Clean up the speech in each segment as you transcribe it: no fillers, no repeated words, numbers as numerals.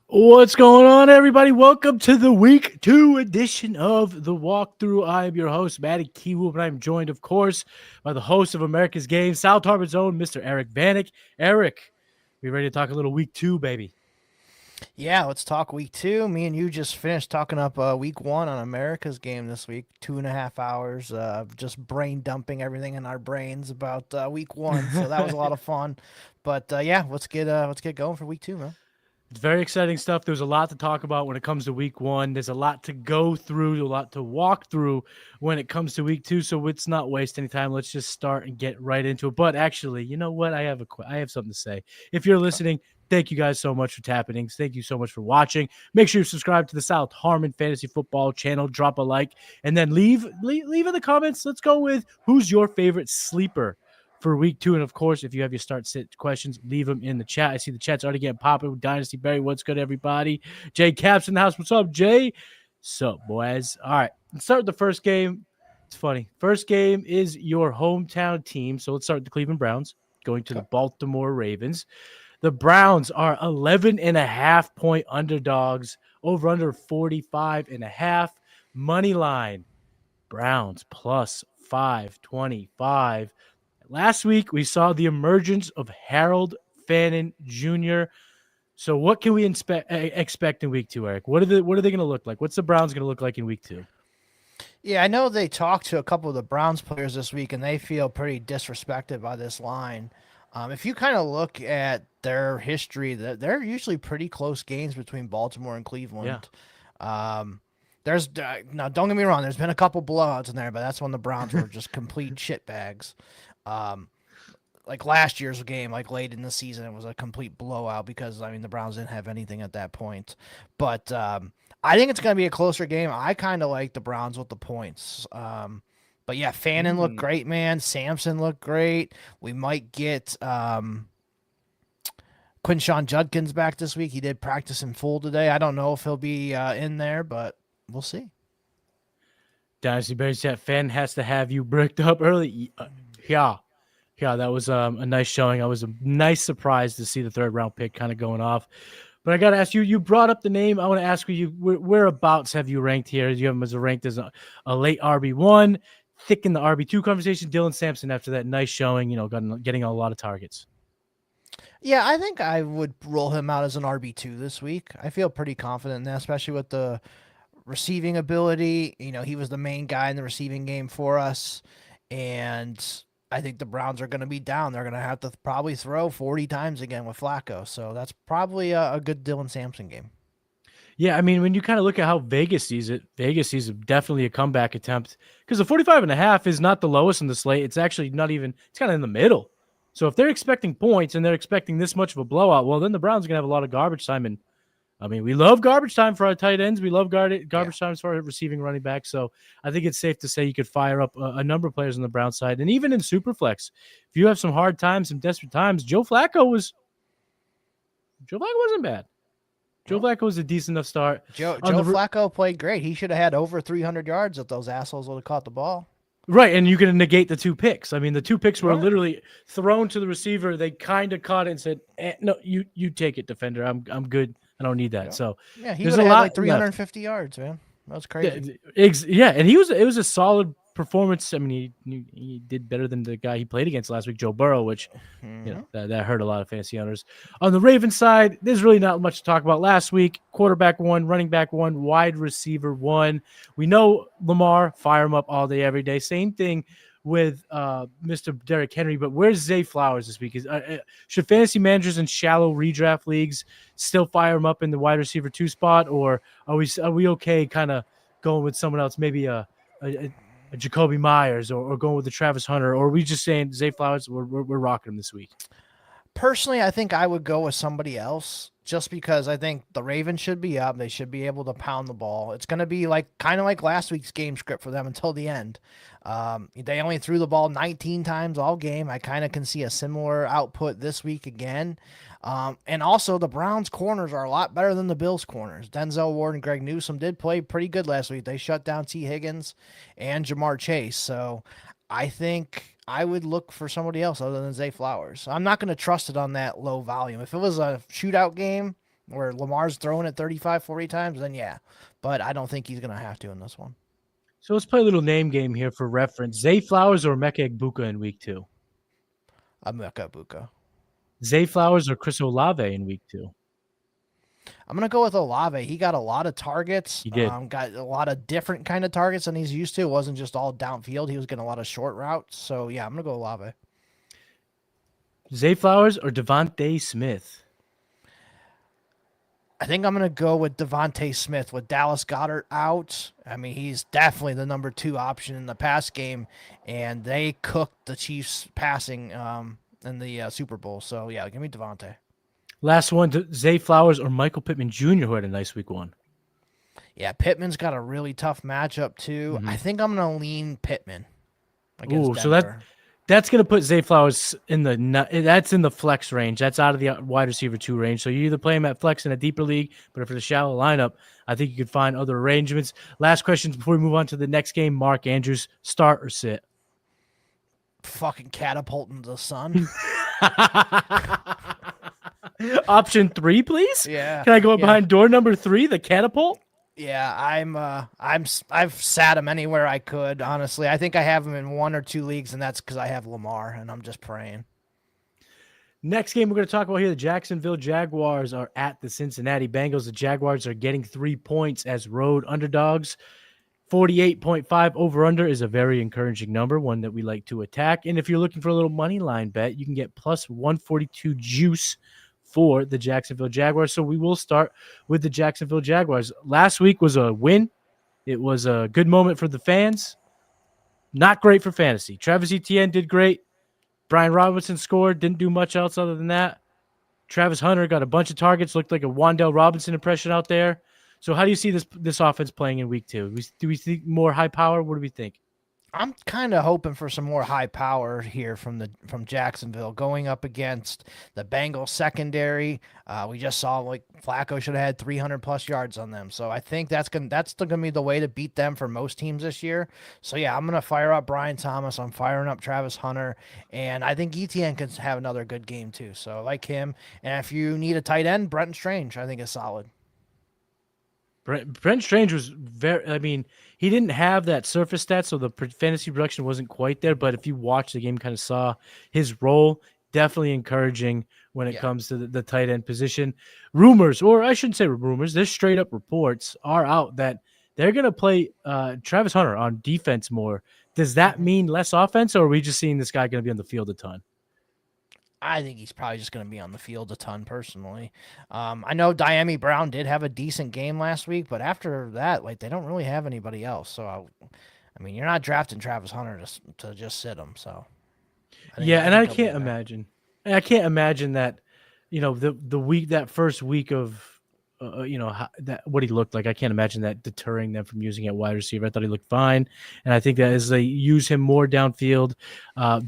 What's going on, everybody? Welcome to the week 2 edition of the walkthrough. I am your host, Matty Kiwoom, and I'm joined, of course, by the host of America's Game, South Harmon's own Mr. Eric Vanek. Eric, we ready to talk a little week 2, baby? Yeah, let's talk week two. Me and you just finished talking up week one on America's Game this week. 2.5 hours of just brain dumping everything in our brains about week one. So that was a lot of fun. But yeah, let's get going for week two, man. It's very exciting stuff. There's a lot to talk about when it comes to week 1. There's a lot to go through, a lot to walk through when it comes to week 2. So let's not waste any time. Let's just start and get right into it. But actually, you know what? I have something to say. If you're listening, thank you guys so much for tapping in. Thank you so much for watching. Make sure you subscribe to the South Harmon Fantasy Football channel. Drop a like, and then leave in the comments. Let's go with who's your favorite sleeper for week 2. And of course, if you have your start sit questions, leave them in the chat. I see the chat's already getting popping with Dynasty Barry. What's good, everybody? Jay Caps in the house. What's up, Jay? Sup, boys? All right, let's start with the first game. It's funny. First game is your hometown team. So let's start with the Cleveland Browns going to the Baltimore Ravens. The Browns are 11.5-point underdogs, over under 45.5. Money line, Browns plus 525. Last week, we saw the emergence of Harold Fannin Jr. So what can we expect in week 2, Eric? What are they going to look like? What's the Browns going to look like in week 2? Yeah, I know they talked to a couple of the Browns players this week, and they feel pretty disrespected by this line. If you kind of look at their history, they're usually pretty close games between Baltimore and Cleveland. Yeah. There's now, don't get me wrong. There's been a couple blowouts in there, but that's when the Browns were just complete shitbags. Like last year's game, like late in the season, it was a complete blowout because the Browns didn't have anything at that point. But I think it's going to be a closer game. I kind of like the Browns with the points. But yeah, Fannin looked great, man. Sampson looked great. We might get Quinshawn Judkins back this week. He did practice in full today. I don't know if he'll be in there, but we'll see. Dynasty Barry said Fannin has to have you bricked up early. Yeah, that was a nice showing. I was a nice surprise to see the 3rd-round pick kind of going off. But I got to ask you, you brought up the name. I want to ask you, whereabouts have you ranked here? Do you have him as ranked as a late RB1, thick in the RB2 conversation? Dylan Sampson, after that nice showing, getting a lot of targets. Yeah, I think I would roll him out as an RB2 this week. I feel pretty confident in that, especially with the receiving ability. He was the main guy in the receiving game for us. And I think the Browns are going to be down. They're going to have to probably throw 40 times again with Flacco. So that's probably a good Dylan Sampson game. Yeah, when you kind of look at how Vegas sees it, Vegas sees definitely a comeback attempt because the 45.5 is not the lowest in the slate. It's actually not even, it's kind of in the middle. So if they're expecting points and they're expecting this much of a blowout, well, then the Browns are going to have a lot of garbage time. And we love garbage time for our tight ends. We love garbage times for our receiving running back. So I think it's safe to say you could fire up a number of players on the Brown side. And even in Superflex, if you have some hard times, some desperate times, Joe Flacco wasn't bad. Joe Flacco was a decent enough start. Joe Flacco played great. He should have had over 300 yards if those assholes would have caught the ball. Right, and you can negate the 2 picks. The 2 picks were literally thrown to the receiver. They kind of caught it and said, "No, you take it, defender. I'm good. I don't need that." Yeah. So yeah, he would have had like 350 yards, man. That was crazy. Yeah, and it was a solid performance. He did better than the guy he played against last week, Joe Burrow, which that hurt a lot of fantasy owners. On the Ravens side, there's really not much to talk about. Last week, quarterback 1, running back 1, wide receiver 1. We know Lamar, fire him up all day, every day. Same thing with Mr. Derrick Henry, but where's Zay Flowers this week? Should fantasy managers in shallow redraft leagues still fire him up in the wide receiver 2 spot, or are we okay kind of going with someone else, maybe a Jacoby Myers or going with the Travis Hunter, or are we just saying Zay Flowers, we're rocking him this week? Personally, I think I would go with somebody else just because I think the Ravens should be up. They should be able to pound the ball. It's going to be kind of like last week's game script for them until the end. They only threw the ball 19 times all game. I kind of can see a similar output this week again. And also, the Browns' corners are a lot better than the Bills' corners. Denzel Ward and Greg Newsome did play pretty good last week. They shut down T. Higgins and Jamar Chase. So I think I would look for somebody else other than Zay Flowers. I'm not going to trust it on that low volume. If it was a shootout game, where Lamar's throwing it 35, 40 times, then yeah. But I don't think he's going to have to in this one. So let's play a little name game here for reference. Zay Flowers or Emeka Egbuka in week 2? Emeka Egbuka. Zay Flowers or Chris Olave in week 2? I'm going to go with Olave. He got a lot of targets. He did. Got a lot of different kind of targets than he's used to. It wasn't just all downfield. He was getting a lot of short routes. So, yeah, I'm going to go Olave. Zay Flowers or Devontae Smith? I think I'm going to go with Devontae Smith with Dallas Goedert out. I mean, he's definitely the number 2 option in the pass game, and they cooked the Chiefs passing in the Super Bowl. So, yeah, give me Devontae. Last one, Zay Flowers or Michael Pittman Jr., who had a nice week 1. Yeah, Pittman's got a really tough matchup, too. I think I'm going to lean Pittman against Denver. So that's going to put Zay Flowers in the flex range. That's out of the wide receiver 2 range. So you either play him at flex in a deeper league, but if it's a shallow lineup, I think you could find other arrangements. Last questions before we move on to the next game. Mark Andrews, start or sit? Fucking catapulting the sun. Option 3, please. Yeah. Can I go up behind door number 3, the catapult? Yeah, I've sat him anywhere I could, honestly. I think I have him in 1 or 2 leagues, and that's because I have Lamar, and I'm just praying. Next game we're going to talk about here, the Jacksonville Jaguars are at the Cincinnati Bengals. The Jaguars are getting 3 points as road underdogs. 48.5 over-under is a very encouraging number, one that we like to attack. And if you're looking for a little money line bet, you can get plus 142 juice for the Jacksonville Jaguars. So we will start with the Jacksonville Jaguars. Last week was a win. It was a good moment for the fans. Not great for fantasy. Travis Etienne did great. Brian Robinson scored. Didn't do much else other than that. Travis Hunter got a bunch of targets. Looked like a Wan'Dale Robinson impression out there. So how do you see this offense playing in week 2? Do we see more high power? What do we think? I'm kind of hoping for some more high power here from Jacksonville going up against the Bengals secondary. We just saw like Flacco should have had 300 plus yards on them. So I think that's gonna be the way to beat them for most teams this year. So yeah, I'm gonna fire up Brian Thomas. I'm firing up Travis Hunter, and I think ETN can have another good game too. So I like him. And if you need a tight end, Brenton Strange I think is solid. Brent Strange was he didn't have that surface stat, so the fantasy production wasn't quite there. But if you watch the game, kind of saw his role, definitely encouraging when it comes to the tight end position. Rumors, or I shouldn't say rumors, there's straight up reports are out that they're going to play Travis Hunter on defense more. Does that mean less offense, or are we just seeing this guy going to be on the field a ton? I think he's probably just going to be on the field a ton personally. I know Diami Brown did have a decent game last week, but after that, like they don't really have anybody else. So, I mean, you're not drafting Travis Hunter to just sit him. So, I can't imagine. I can't imagine that, that first week of, what he looked like. I can't imagine that deterring them from using at wide receiver. I thought he looked fine, and I think that as they use him more downfield,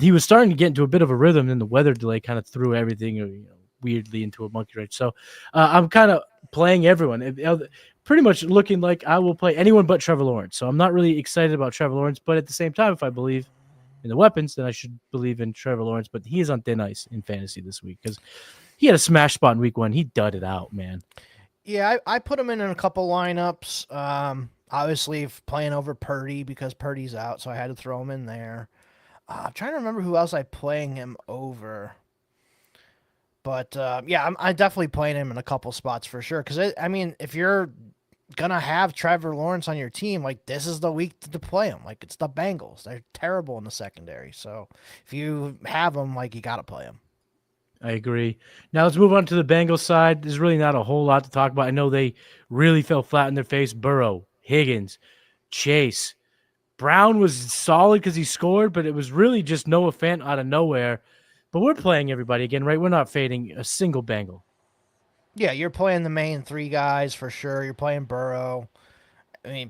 he was starting to get into a bit of a rhythm. And the weather delay kind of threw everything weirdly into a monkey wrench. So I'm kind of playing everyone, pretty much looking like I will play anyone but Trevor Lawrence. So I'm not really excited about Trevor Lawrence, but at the same time, if I believe in the weapons, then I should believe in Trevor Lawrence. But he is on thin ice in fantasy this week because he had a smash spot in week 1. He dudded out, man. Yeah, I put him in a couple lineups. Obviously, playing over Purdy because Purdy's out, so I had to throw him in there. I'm trying to remember who else I'm playing him over. But, I'm definitely playing him in a couple spots for sure. Because, if you're going to have Trevor Lawrence on your team, like, this is the week to play him. Like, it's the Bengals. They're terrible in the secondary. So, if you have them, like, you got to play them. I agree. Now let's move on to the Bengals side. There's really not a whole lot to talk about. I know they really fell flat in their face. Burrow, Higgins, Chase. Brown was solid because he scored, but it was really just Noah Fant out of nowhere. But we're playing everybody again, right? We're not fading a single Bengal. Yeah, you're playing the main 3 guys for sure. You're playing Burrow.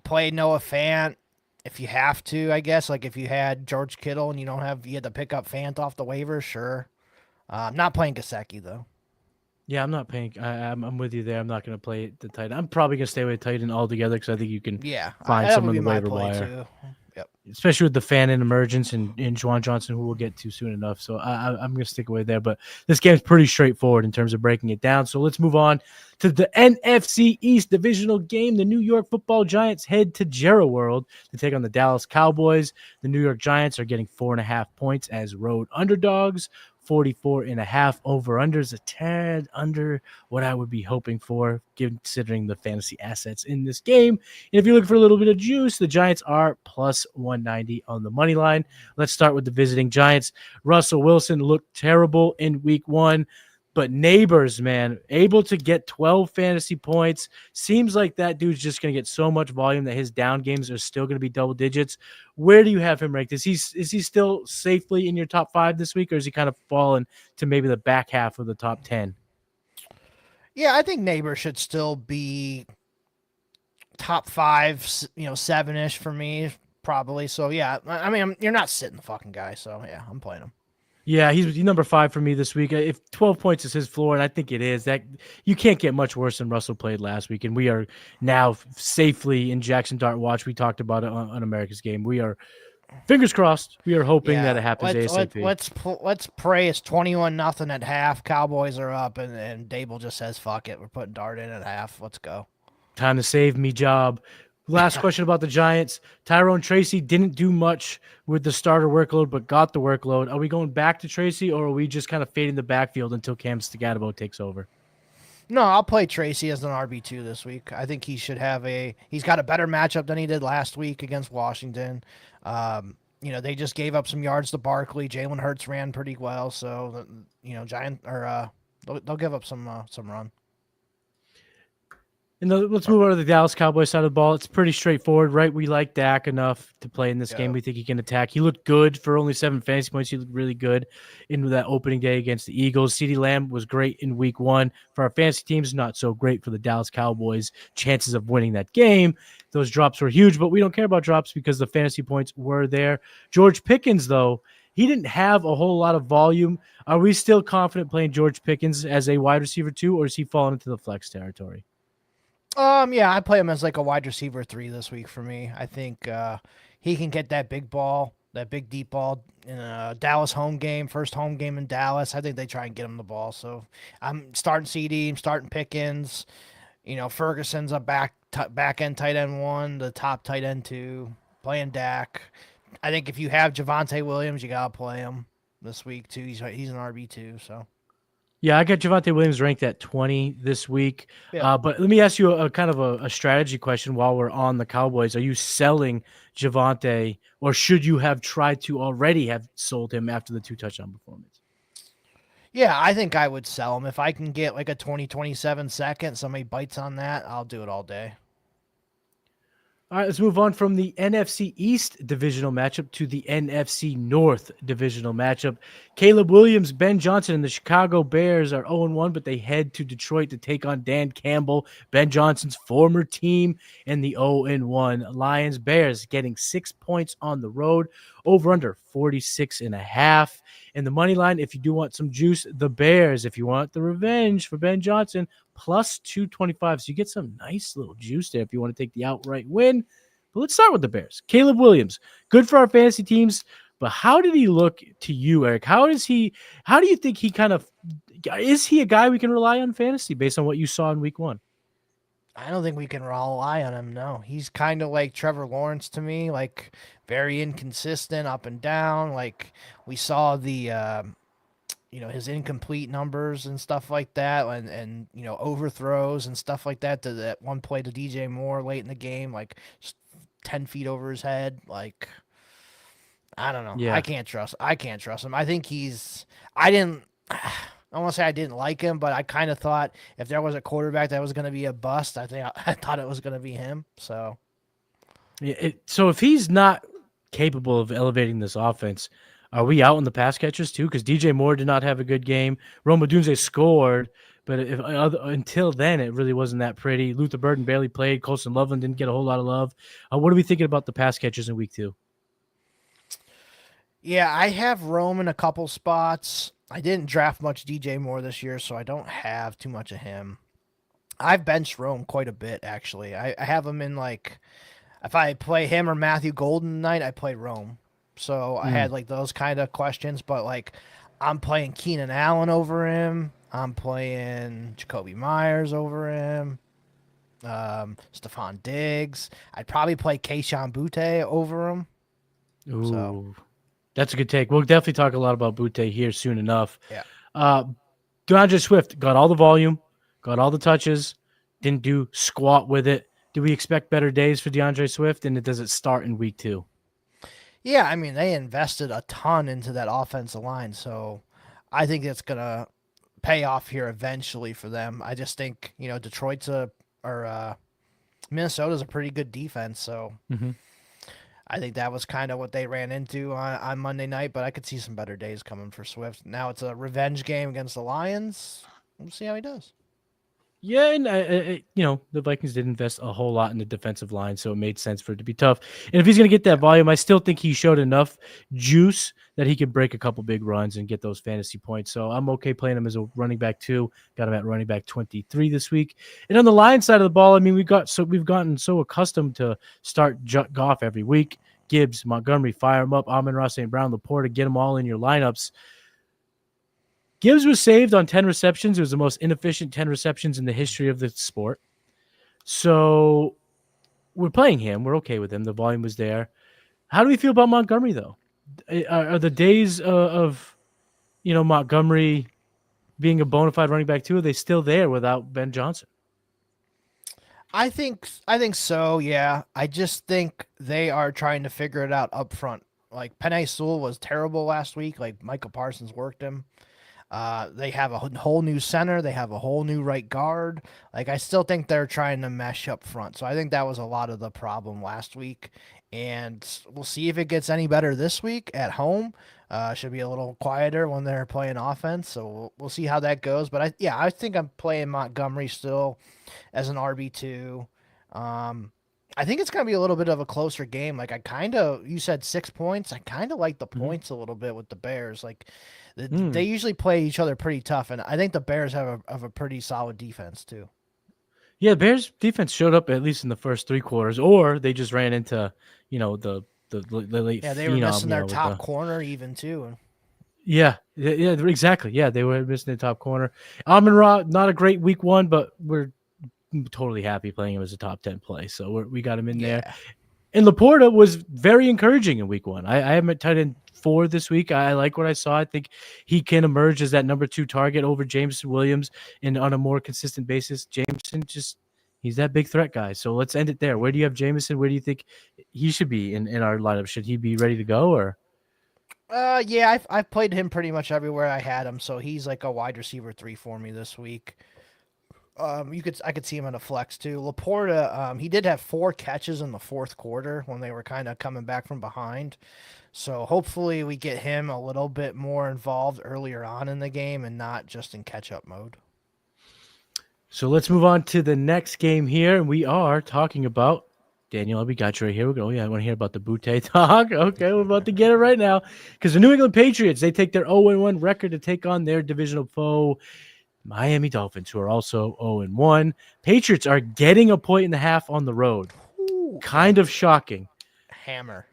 Play Noah Fant if you have to, I guess. Like if you had George Kittle and you had to pick up Fant off the waivers, sure. I'm not playing Gesicki, though. Yeah, I'm not paying. I'm with you there. I'm not going to play the tight end. I'm probably going to stay with tight end altogether because I think you can find some on the waiver wire. Too. Yep. especially with the fan and emergence and Juwan Johnson, who we'll get to soon enough. So I'm going to stick away there. But this game's pretty straightforward in terms of breaking it down. So let's move on to the NFC East divisional game. The New York Football Giants head to Jerry World to take on the Dallas Cowboys. The New York Giants are getting 4.5 points as road underdogs. 44.5 over-unders, a tad under what I would be hoping for, considering the fantasy assets in this game. And if you're looking for a little bit of juice, the Giants are plus 190 on the money line. Let's start with the visiting Giants. Russell Wilson looked terrible in week 1, but Neighbors, man, able to get 12 fantasy points. Seems like that dude's just going to get so much volume that his down games are still going to be double digits. Where do you have him ranked? Is he still safely in your top 5 this week, or is he kind of fallen to maybe the back half of the top 10? Yeah, I think Neighbor should still be top 5, 7-ish for me, probably. So, yeah, I mean, you're not sitting the fucking guy. So, yeah, I'm playing him. Yeah, he's number 5 for me this week. If 12 points is his floor, and I think it is, that you can't get much worse than Russell played last week. And we are now safely in Jackson Dart Watch. We talked about it on America's Game. We are fingers crossed. We are hoping that it happens ASAP. Let's pray it's 21-0 at half. Cowboys are up, and Dable just says, "Fuck it, we're putting Dart in at half. Let's go." Time to save me job. Last question about the Giants. Tyrone Tracy didn't do much with the starter workload, but got the workload. Are we going back to Tracy, or are we just kind of fading the backfield until Cam Stagatobo takes over? No, I'll play Tracy as an RB2 this week. I think he's got a better matchup than he did last week against Washington. They just gave up some yards to Barkley. Jalen Hurts ran pretty well, so they'll give up some run. And let's move on to the Dallas Cowboys side of the ball. It's pretty straightforward, right? We like Dak enough to play in this game. We think he can attack. He looked good for only 7 fantasy points. He looked really good in that opening day against the Eagles. CeeDee Lamb was great in week 1. For our fantasy teams, not so great for the Dallas Cowboys' chances of winning that game. Those drops were huge, but we don't care about drops because the fantasy points were there. George Pickens, though, he didn't have a whole lot of volume. Are we still confident playing George Pickens as a wide receiver too, or is he falling into the flex territory? Yeah, I play him as like a wide receiver 3 this week for me. I think he can get that big ball, that big deep ball in a Dallas home game, first home game in Dallas. I think they try and get him the ball. So I'm starting CD, I'm starting Pickens. Ferguson's a back end tight end 1, the top tight end 2, playing Dak. I think if you have Javonte Williams, you gotta play him this week too. He's an RB2, so. Yeah, I got Javonte Williams ranked at 20 this week. Yeah. But let me ask you a kind of a strategy question while we're on the Cowboys. Are you selling Javonte, or should you have tried to already have sold him after the 2 touchdown performance? Yeah, I think I would sell him. If I can get like a 27 second, somebody bites on that, I'll do it all day. All right, let's move on from the NFC East divisional matchup to the NFC North divisional matchup. Caleb Williams, Ben Johnson, and the Chicago Bears are 0-1, but they head to Detroit to take on Dan Campbell, Ben Johnson's former team, and the 0-1 Lions. Bears getting 6 points on the road, over under 46.5. And the money line, if you do want some juice, the Bears, if you want the revenge for Ben Johnson, plus 225. So you get some nice little juice there if you want to take the outright win. But let's start with the Bears. Caleb Williams, good for our fantasy teams, but how did he look to you, Eric? How do you think he is he a guy we can rely on fantasy based on what you saw in week 1? I don't think we can rely on him, no. He's kind of like Trevor Lawrence to me, like very inconsistent, up and down. Like we saw the his incomplete numbers and stuff like that, and overthrows and stuff like that. To that one play to DJ Moore late in the game, like just 10 feet over his head. Like I don't know. Yeah. I can't trust him. I think I don't want to say I didn't like him, but I kind of thought if there was a quarterback that was going to be a bust, I thought it was going to be him. So, yeah. So if he's not capable of elevating this offense, are we out on the pass catchers too? Because DJ Moore did not have a good game. Rome Odunze scored, but until then, it really wasn't that pretty. Luther Burden barely played. Colson Loveland didn't get a whole lot of love. What are we thinking about the pass catchers in week 2? Yeah, I have Rome in a couple spots. I didn't draft much DJ Moore this year, so I don't have too much of him. I've benched Rome quite a bit, actually. I have him in like if I play him or Matthew Golden tonight, I play Rome. So I Mm. had like those kind of questions, but like I'm playing Keenan Allen over him. I'm playing Jacoby Myers over him. Stephon Diggs. I'd probably play Keishawn Butte over him. So Ooh, that's a good take. We'll definitely talk a lot about Butte here soon enough. yeah. Uh, DeAndre Swift got all the volume, got all the touches, didn't do squat with it. Do we expect better days for DeAndre Swift? And does it start in week 2? Yeah, I mean they invested a ton into that offensive line, so I think it's gonna pay off here eventually for them. I just think, Detroit's or Minnesota's a pretty good defense, so Mm-hmm. I think that was kind of what they ran into on Monday night, but I could see some better days coming for Swift. Now it's a revenge game against the Lions. We'll see how he does. Yeah, and the Vikings did invest a whole lot in the defensive line, so it made sense for it to be tough. And if he's going to get that volume, I still think he showed enough juice that he could break a couple big runs and get those fantasy points. So I'm okay playing him as a running back 2. Got him at running back 23 this week. And on the Lions side of the ball, I mean, we've gotten so accustomed to start Goff every week. Gibbs, Montgomery, fire him up. Amon-Ra St. Brown, Laporta, get them all in your lineups. Gibbs was saved on 10 receptions. It was the most inefficient 10 receptions in the history of the sport. So we're playing him. We're okay with him. The volume was there. How do we feel about Montgomery, though? Are the days of Montgomery being a bona fide running back 2, are they still there without Ben Johnson? I think so, yeah. I just think they are trying to figure it out up front. Like Penei Sewell was terrible last week. Like Michael Parsons worked him. They have a whole new center. They have a whole new right guard. Like I still think they're trying to mesh up front. So I think that was a lot of the problem last week. And we'll see if it gets any better this week at home. Should be a little quieter when they're playing offense. So we'll see how that goes. But I think I'm playing Montgomery still as an RB2. I think it's going to be a little bit of a closer game. Like you said 6 points. I kind of like the points a little bit with the Bears. Like they usually play each other pretty tough, and I think the Bears have a pretty solid defense too. Yeah, Bears defense showed up at least in the first 3 quarters, or they just ran into the late Yeah, they were phenom, missing their top corner even too. Yeah, exactly. Yeah, they were missing the top corner. Amon-Ra, not a great week 1, but we're totally happy playing him as a top 10 play. So we got him in there. And Laporta was very encouraging in week 1. I have him at tight end 4 this week. I like what I saw. I think he can emerge as that number 2 target over Jameson Williams and on a more consistent basis. Jameson he's that big threat guy. So let's end it there. Where do you have Jameson? Where do you think he should be in our lineup? Should he be ready to go or? Yeah, I've played him pretty much everywhere I had him, so he's like a wide receiver 3 for me this week. I could see him in a flex too. Laporta, he did have 4 catches in the fourth quarter when they were kind of coming back from behind. So hopefully we get him a little bit more involved earlier on in the game and not just in catch-up mode. So let's move on to the next game here, and we are talking about Daniel. We got you right here. We're going. Yeah, I want to hear about the Butte talk. Okay, we're about to get it right now because the New England Patriots, they take their 0-1 record to take on their divisional foe, Miami Dolphins, who are also 0-1. Patriots are getting a 1.5 on the road. Ooh, kind of shocking. Hammer.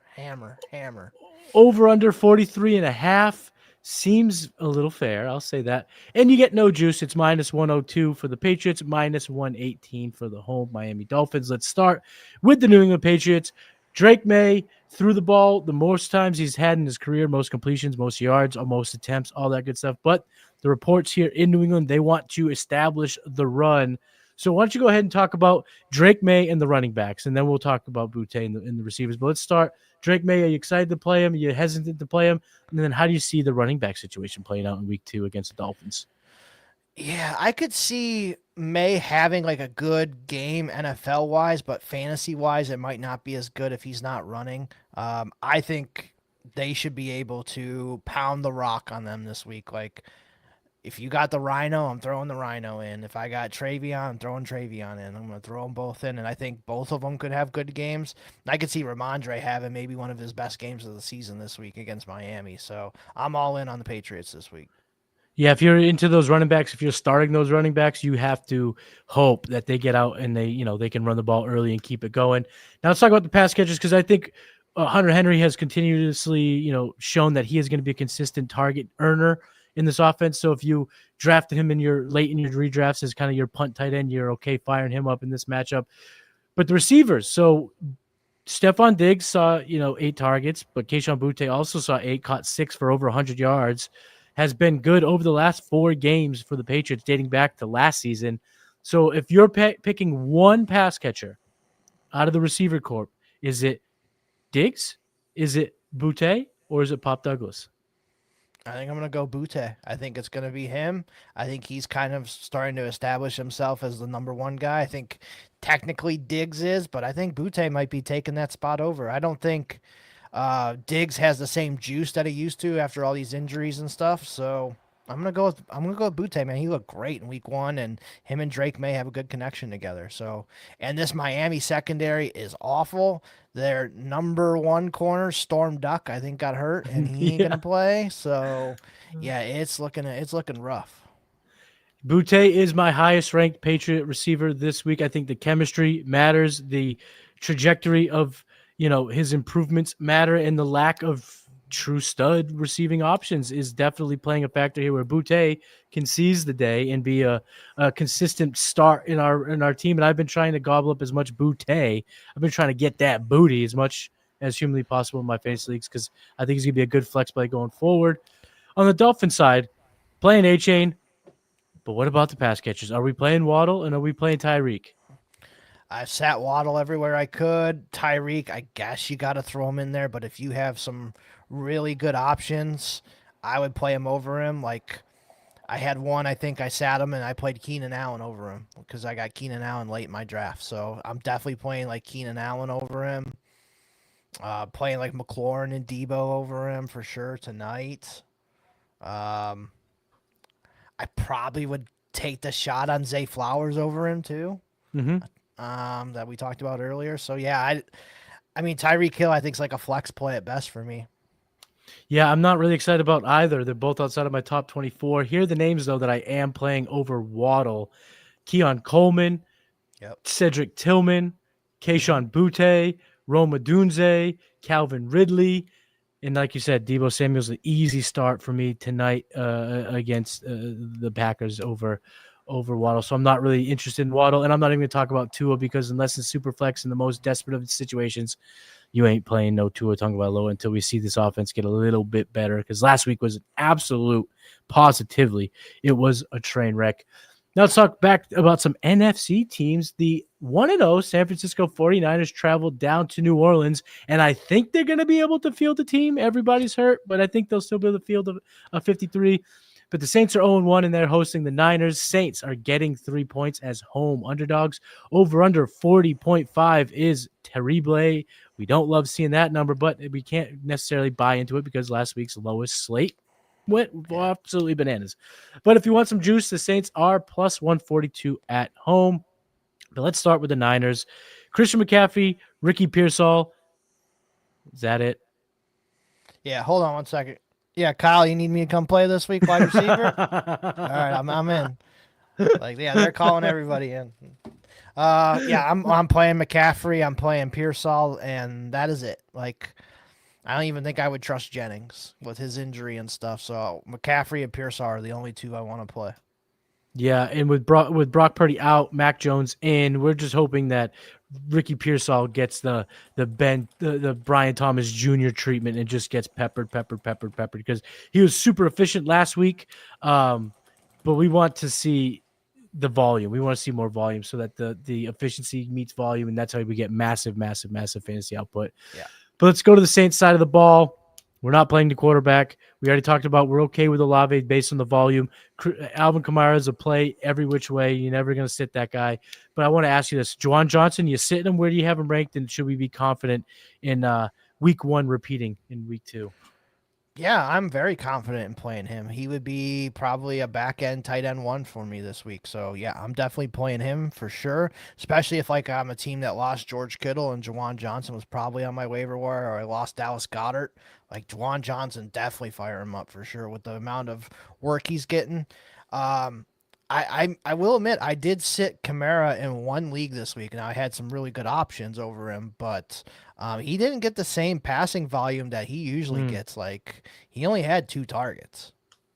Over under 43.5 seems a little fair. I'll say that. And you get no juice. It's minus 102 for the Patriots, minus 118 for the home Miami Dolphins. Let's start with the New England Patriots. Drake May threw the ball the most times he's had in his career, most completions, most yards, most attempts, all that good stuff. But the reports here in New England, they want to establish the run. So why don't you go ahead and talk about Drake May and the running backs, and then we'll talk about Butte and the receivers. But let's start. Drake May, are you excited to play him? Are you hesitant to play him? And then how do you see the running back situation playing out in week 2 against the Dolphins? Yeah, I could see May having like a good game NFL-wise, but fantasy-wise, it might not be as good if he's not running. I think they should be able to pound the rock on them this week. Like, if you got the Rhino, I'm throwing the Rhino in. If I got Travion, I'm throwing Travion in. I'm going to throw them both in, and I think both of them could have good games. I could see Ramondre having maybe one of his best games of the season this week against Miami. So I'm all in on the Patriots this week. Yeah, if you're into those running backs, if you're starting those running backs, you have to hope that they get out and they can run the ball early and keep it going. Now let's talk about the pass catchers because I think Hunter Henry has continuously, shown that he is going to be a consistent target earner in this offense. So if you drafted him late in your redrafts as kind of your punt tight end, you're okay firing him up in this matchup. But the receivers, so Stephon Diggs saw, 8 targets, but Kayshon Boutte also saw 8, caught 6 for over 100 yards, has been good over the last 4 games for the Patriots dating back to last season. So if you're picking one pass catcher out of the receiver corp, is it Diggs? Is it Boutte? Or is it Pop Douglas? I think I'm going to go Butte. I think it's going to be him. I think he's kind of starting to establish himself as the number one guy. I think technically Diggs is, but I think Butte might be taking that spot over. I don't think Diggs has the same juice that he used to after all these injuries and stuff. So I'm gonna go with Butte, man. He looked great in week 1, and him and Drake May have a good connection together. So, and this Miami secondary is awful. Their number 1 corner, Storm Duck, I think got hurt, and he ain't gonna play. So, yeah, it's looking rough. Boutte is my highest ranked Patriot receiver this week. I think the chemistry matters, the trajectory of his improvements matter, and the lack of true stud receiving options is definitely playing a factor here where Boutte can seize the day and be a consistent start in our team. And I've been trying to gobble up as much Boutte. I've been trying to get that booty as much as humanly possible in my fantasy leagues because I think he's going to be a good flex play going forward. On the Dolphin side, playing A-Chain, but what about the pass catchers? Are we playing Waddle and are we playing Tyreek? I've sat Waddle everywhere I could. Tyreek, I guess you got to throw him in there, but if you have some really good options, I would play him over him. Like, I had one, I think I sat him, and I played Keenan Allen over him because I got Keenan Allen late in my draft. So I'm definitely playing like Keenan Allen over him. Playing like McLaurin and Debo over him for sure tonight. Um, I probably would take the shot on Zay Flowers over him too. Mm-hmm. That we talked about earlier. So yeah, I mean Tyreek Hill I think is like a flex play at best for me. Yeah, I'm not really excited about either. They're both outside of my top 24. Here are the names though that I am playing over Waddle: Keon Coleman, Cedric Tillman, Kayshon Boutte, Roma Dunze, Calvin Ridley. And like you said, Deebo Samuel's an easy start for me tonight against the Packers over Waddle. So I'm not really interested in Waddle. And I'm not even going to talk about Tua because unless it's super flex in the most desperate of situations, you ain't playing no Tua Tagovailoa until we see this offense get a little bit better. Because last week was an absolute, positively, it was a train wreck. Now let's talk back about some NFC teams. The 1-0 San Francisco 49ers traveled down to New Orleans, and I think they're going to be able to field the team. Everybody's hurt, but I think they'll still be able to field a 53. But the Saints are 0-1, and they're hosting the Niners. Saints are getting 3 points as home underdogs. Over-under 40.5 is terrible. We don't love seeing that number, but we can't necessarily buy into it because last week's lowest slate went absolutely bananas. But if you want some juice, the Saints are plus 142 at home. But let's start with the Niners. Christian McCaffrey, Ricky Pearsall. Is that it? Yeah, hold on 1 second. Yeah, Kyle, you need me to come play this week, wide receiver? All right, I'm in. Like, yeah, they're calling everybody in. Yeah, I'm playing McCaffrey, I'm playing Pearsall, and that is it. Like, I don't even think I would trust Jennings with his injury and stuff. So McCaffrey and Pearsall are the only two I want to play. Yeah, and with Brock Purdy out, Mac Jones in, we're just hoping that Ricky Pearsall gets the Brian Thomas Jr. treatment and just gets peppered because he was super efficient last week. But we want to see the volume. We want to see more volume so that the efficiency meets volume, and that's how we get massive fantasy output. Yeah. But let's go to the Saints side of the ball. We're not playing the quarterback. We already talked about we're okay with Olave based on the volume. Alvin Kamara is a play every which way. You're never going to sit that guy. But I want to ask you this. Juwan Johnson, you sitting him? Where do you have him ranked? And should we be confident in week 1 repeating in week 2? Yeah, I'm very confident in playing him. He would be probably a back end tight end one for me this week. So yeah, I'm definitely playing him for sure. Especially if like I'm a team that lost George Kittle and Jawan Johnson was probably on my waiver wire, or I lost Dallas Goedert. Like Jawan Johnson, definitely fire him up for sure with the amount of work he's getting. Um, I will admit I did sit Kamara in one league this week, and I had some really good options over him, but he didn't get the same passing volume that he usually gets. Like he only had 2 targets.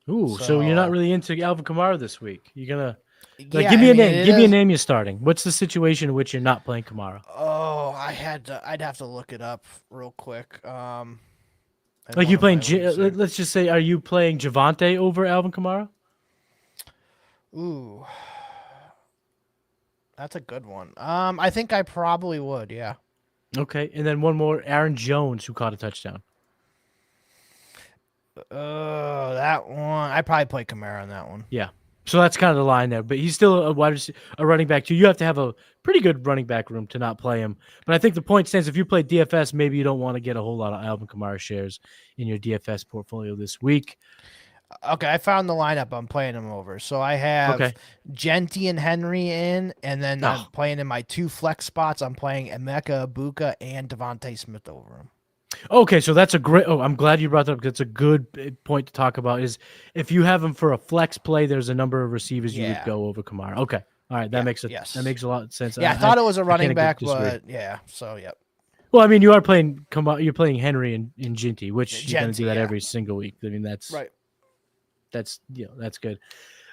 Ooh, so you're not really into Alvin Kamara this week. You're gonna Yeah, give me I a mean, name. Give me a name you're starting. What's the situation in which you're not playing Kamara? Oh, I'd have to look it up real quick. Like you playing? Let's just say, are you playing Javante over Alvin Kamara? Ooh, that's a good one. I think I probably would. Yeah. Okay, and then one more, Aaron Jones, who caught a touchdown. That one. I probably play Kamara on that one. Yeah. So that's kind of the line there, but he's still a running back too. You have to have a pretty good running back room to not play him. But I think the point stands, if you play DFS, maybe you don't want to get a whole lot of Alvin Kamara shares in your DFS portfolio this week. Okay, I found the lineup I'm playing him over. So I have Genty and Henry in, and then I'm playing in my 2 flex spots. I'm playing Emeka Ibuka and Devontae Smith over him. Okay, so that's a great. Oh, I'm glad you brought that up. That's a good point to talk about. Is if you have him for a flex play, there's a number of receivers you would go over Kamara. Okay, all right, that makes a lot of sense. Yeah, I thought it was a running back, but yeah. So yep. Well, I mean, you are playing You're playing Henry and Ginty, which you're going to do that every single week. I mean, that's right. That's that's good.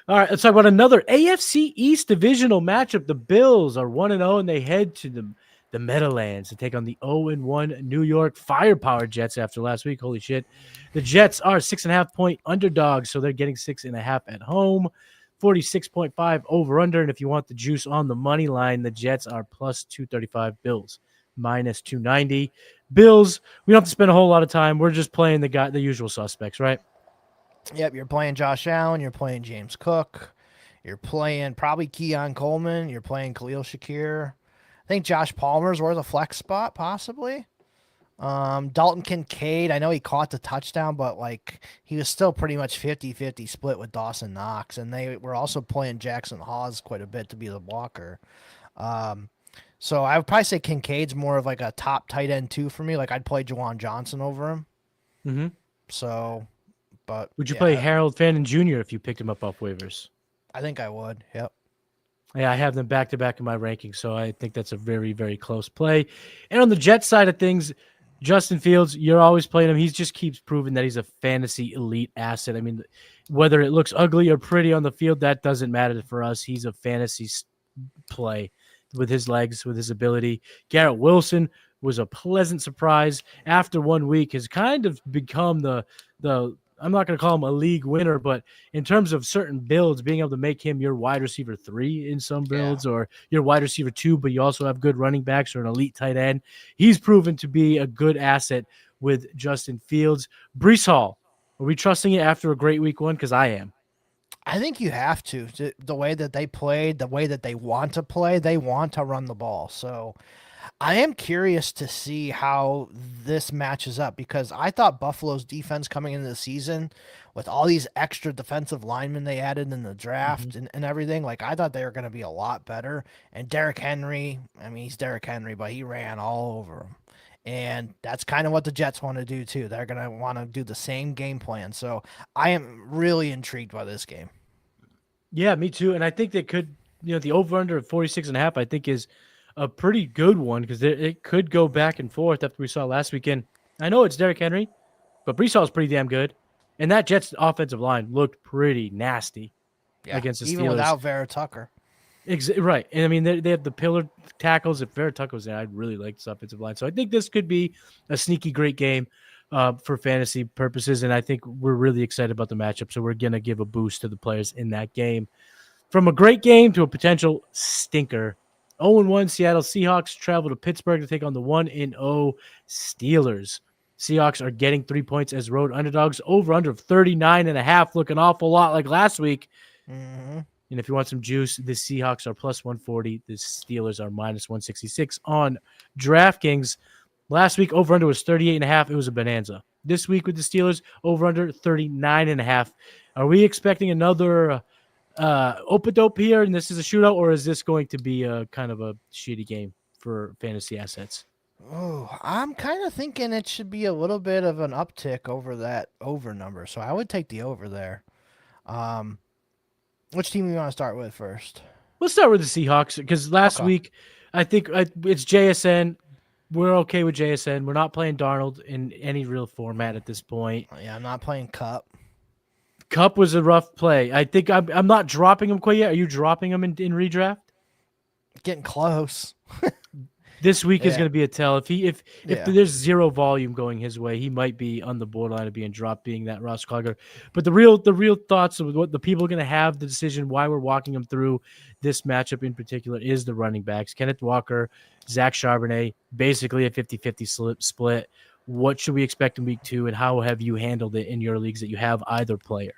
All right, let's talk about another AFC East divisional matchup. The Bills are 1-0, and they head to the Meadowlands to take on the 0-1 New York Firepower Jets after last week. Holy shit. The Jets are 6.5-point underdogs, so they're getting 6.5 at home, 46.5 over-under. And if you want the juice on the money line, the Jets are plus 235, Bills minus 290. Bills, we don't have to spend a whole lot of time. We're just playing the usual suspects, right? Yep, you're playing Josh Allen. You're playing James Cook. You're playing probably Keon Coleman. You're playing Khalil Shakir. I think Josh Palmer's worth a flex spot, possibly. Dalton Kincaid, I know he caught the touchdown, but like he was still pretty much 50-50 split with Dawson Knox, and they were also playing Jackson Hawes quite a bit to be the blocker. So I would probably say Kincaid's more of like a top tight end 2 for me. Like I'd play Jawan Johnson over him. Mm-hmm. So, but would you play Harold Fannin Jr. if you picked him up off waivers? I think I would. Yep. Yeah, I have them back to back in my rankings, so I think that's a very, very close play. And on the Jets side of things, Justin Fields, you're always playing him. He just keeps proving that he's a fantasy elite asset. I mean, whether it looks ugly or pretty on the field, that doesn't matter for us. He's a fantasy play with his legs, with his ability. Garrett Wilson was a pleasant surprise. After 1 week, has kind of become the I'm not going to call him a league winner, but in terms of certain builds, being able to make him your wide receiver 3 in some builds or your wide receiver 2, but you also have good running backs or an elite tight end. He's proven to be a good asset with Justin Fields. Breece Hall, are we trusting it after a great week 1? Because I am. I think you have to. The way that they played, the way that they want to play, they want to run the ball. So I am curious to see how this matches up because I thought Buffalo's defense coming into the season with all these extra defensive linemen they added in the draft and everything, like I thought they were going to be a lot better. And Derrick Henry, I mean, he's Derrick Henry, but he ran all over him. And that's kind of what the Jets want to do too. They're going to want to do the same game plan. So I am really intrigued by this game. Yeah, me too. And I think they could, the over-under of 46.5, I think is a pretty good one because it could go back and forth after we saw last weekend. I know it's Derrick Henry, but Breece Hall is pretty damn good. And that Jets offensive line looked pretty nasty against the Steelers. Even without Vera Tucker. Right. And I mean, they have the pillar tackles. If Vera Tucker was there, I'd really like this offensive line. So I think this could be a sneaky great game for fantasy purposes. And I think we're really excited about the matchup. So we're going to give a boost to the players in that game. From a great game to a potential stinker. 0-1 Seattle Seahawks travel to Pittsburgh to take on the 1-0 Steelers. Seahawks are getting 3 points as road underdogs. Over-under of 39.5, look an awful lot like last week. Mm-hmm. And if you want some juice, the Seahawks are plus 140. The Steelers are minus 166 on DraftKings. Last week, over-under was 38.5. It was a bonanza. this week with the Steelers, over under 39.5. Are we expecting another open-dope here, and this is a shootout, or is this going to be a kind of a shitty game for fantasy assets? Oh, I'm kind of thinking it should be a little bit of an uptick over that over number. So I would take the over there. Which team do you want to start with first? Let's start with the Seahawks because last Okay. week I think it's JSN. We're okay with JSN. We're not playing Darnold in any real format at this point. Yeah, I'm not playing Cup. Cup was a rough play. I think I'm not dropping him quite yet. Are you dropping him in redraft? Getting close. This week is Yeah. going to be a tell. If Yeah. there's zero volume going his way, he might be on the borderline of being dropped, being that Ross Clogger. But the real thoughts of what the people are going to have the decision why we're walking them through this matchup in particular is the running backs. Kenneth Walker, Zach Charbonnet, basically a 50-50 split. What should we expect in week 2, and how have you handled it in your leagues that you have either player?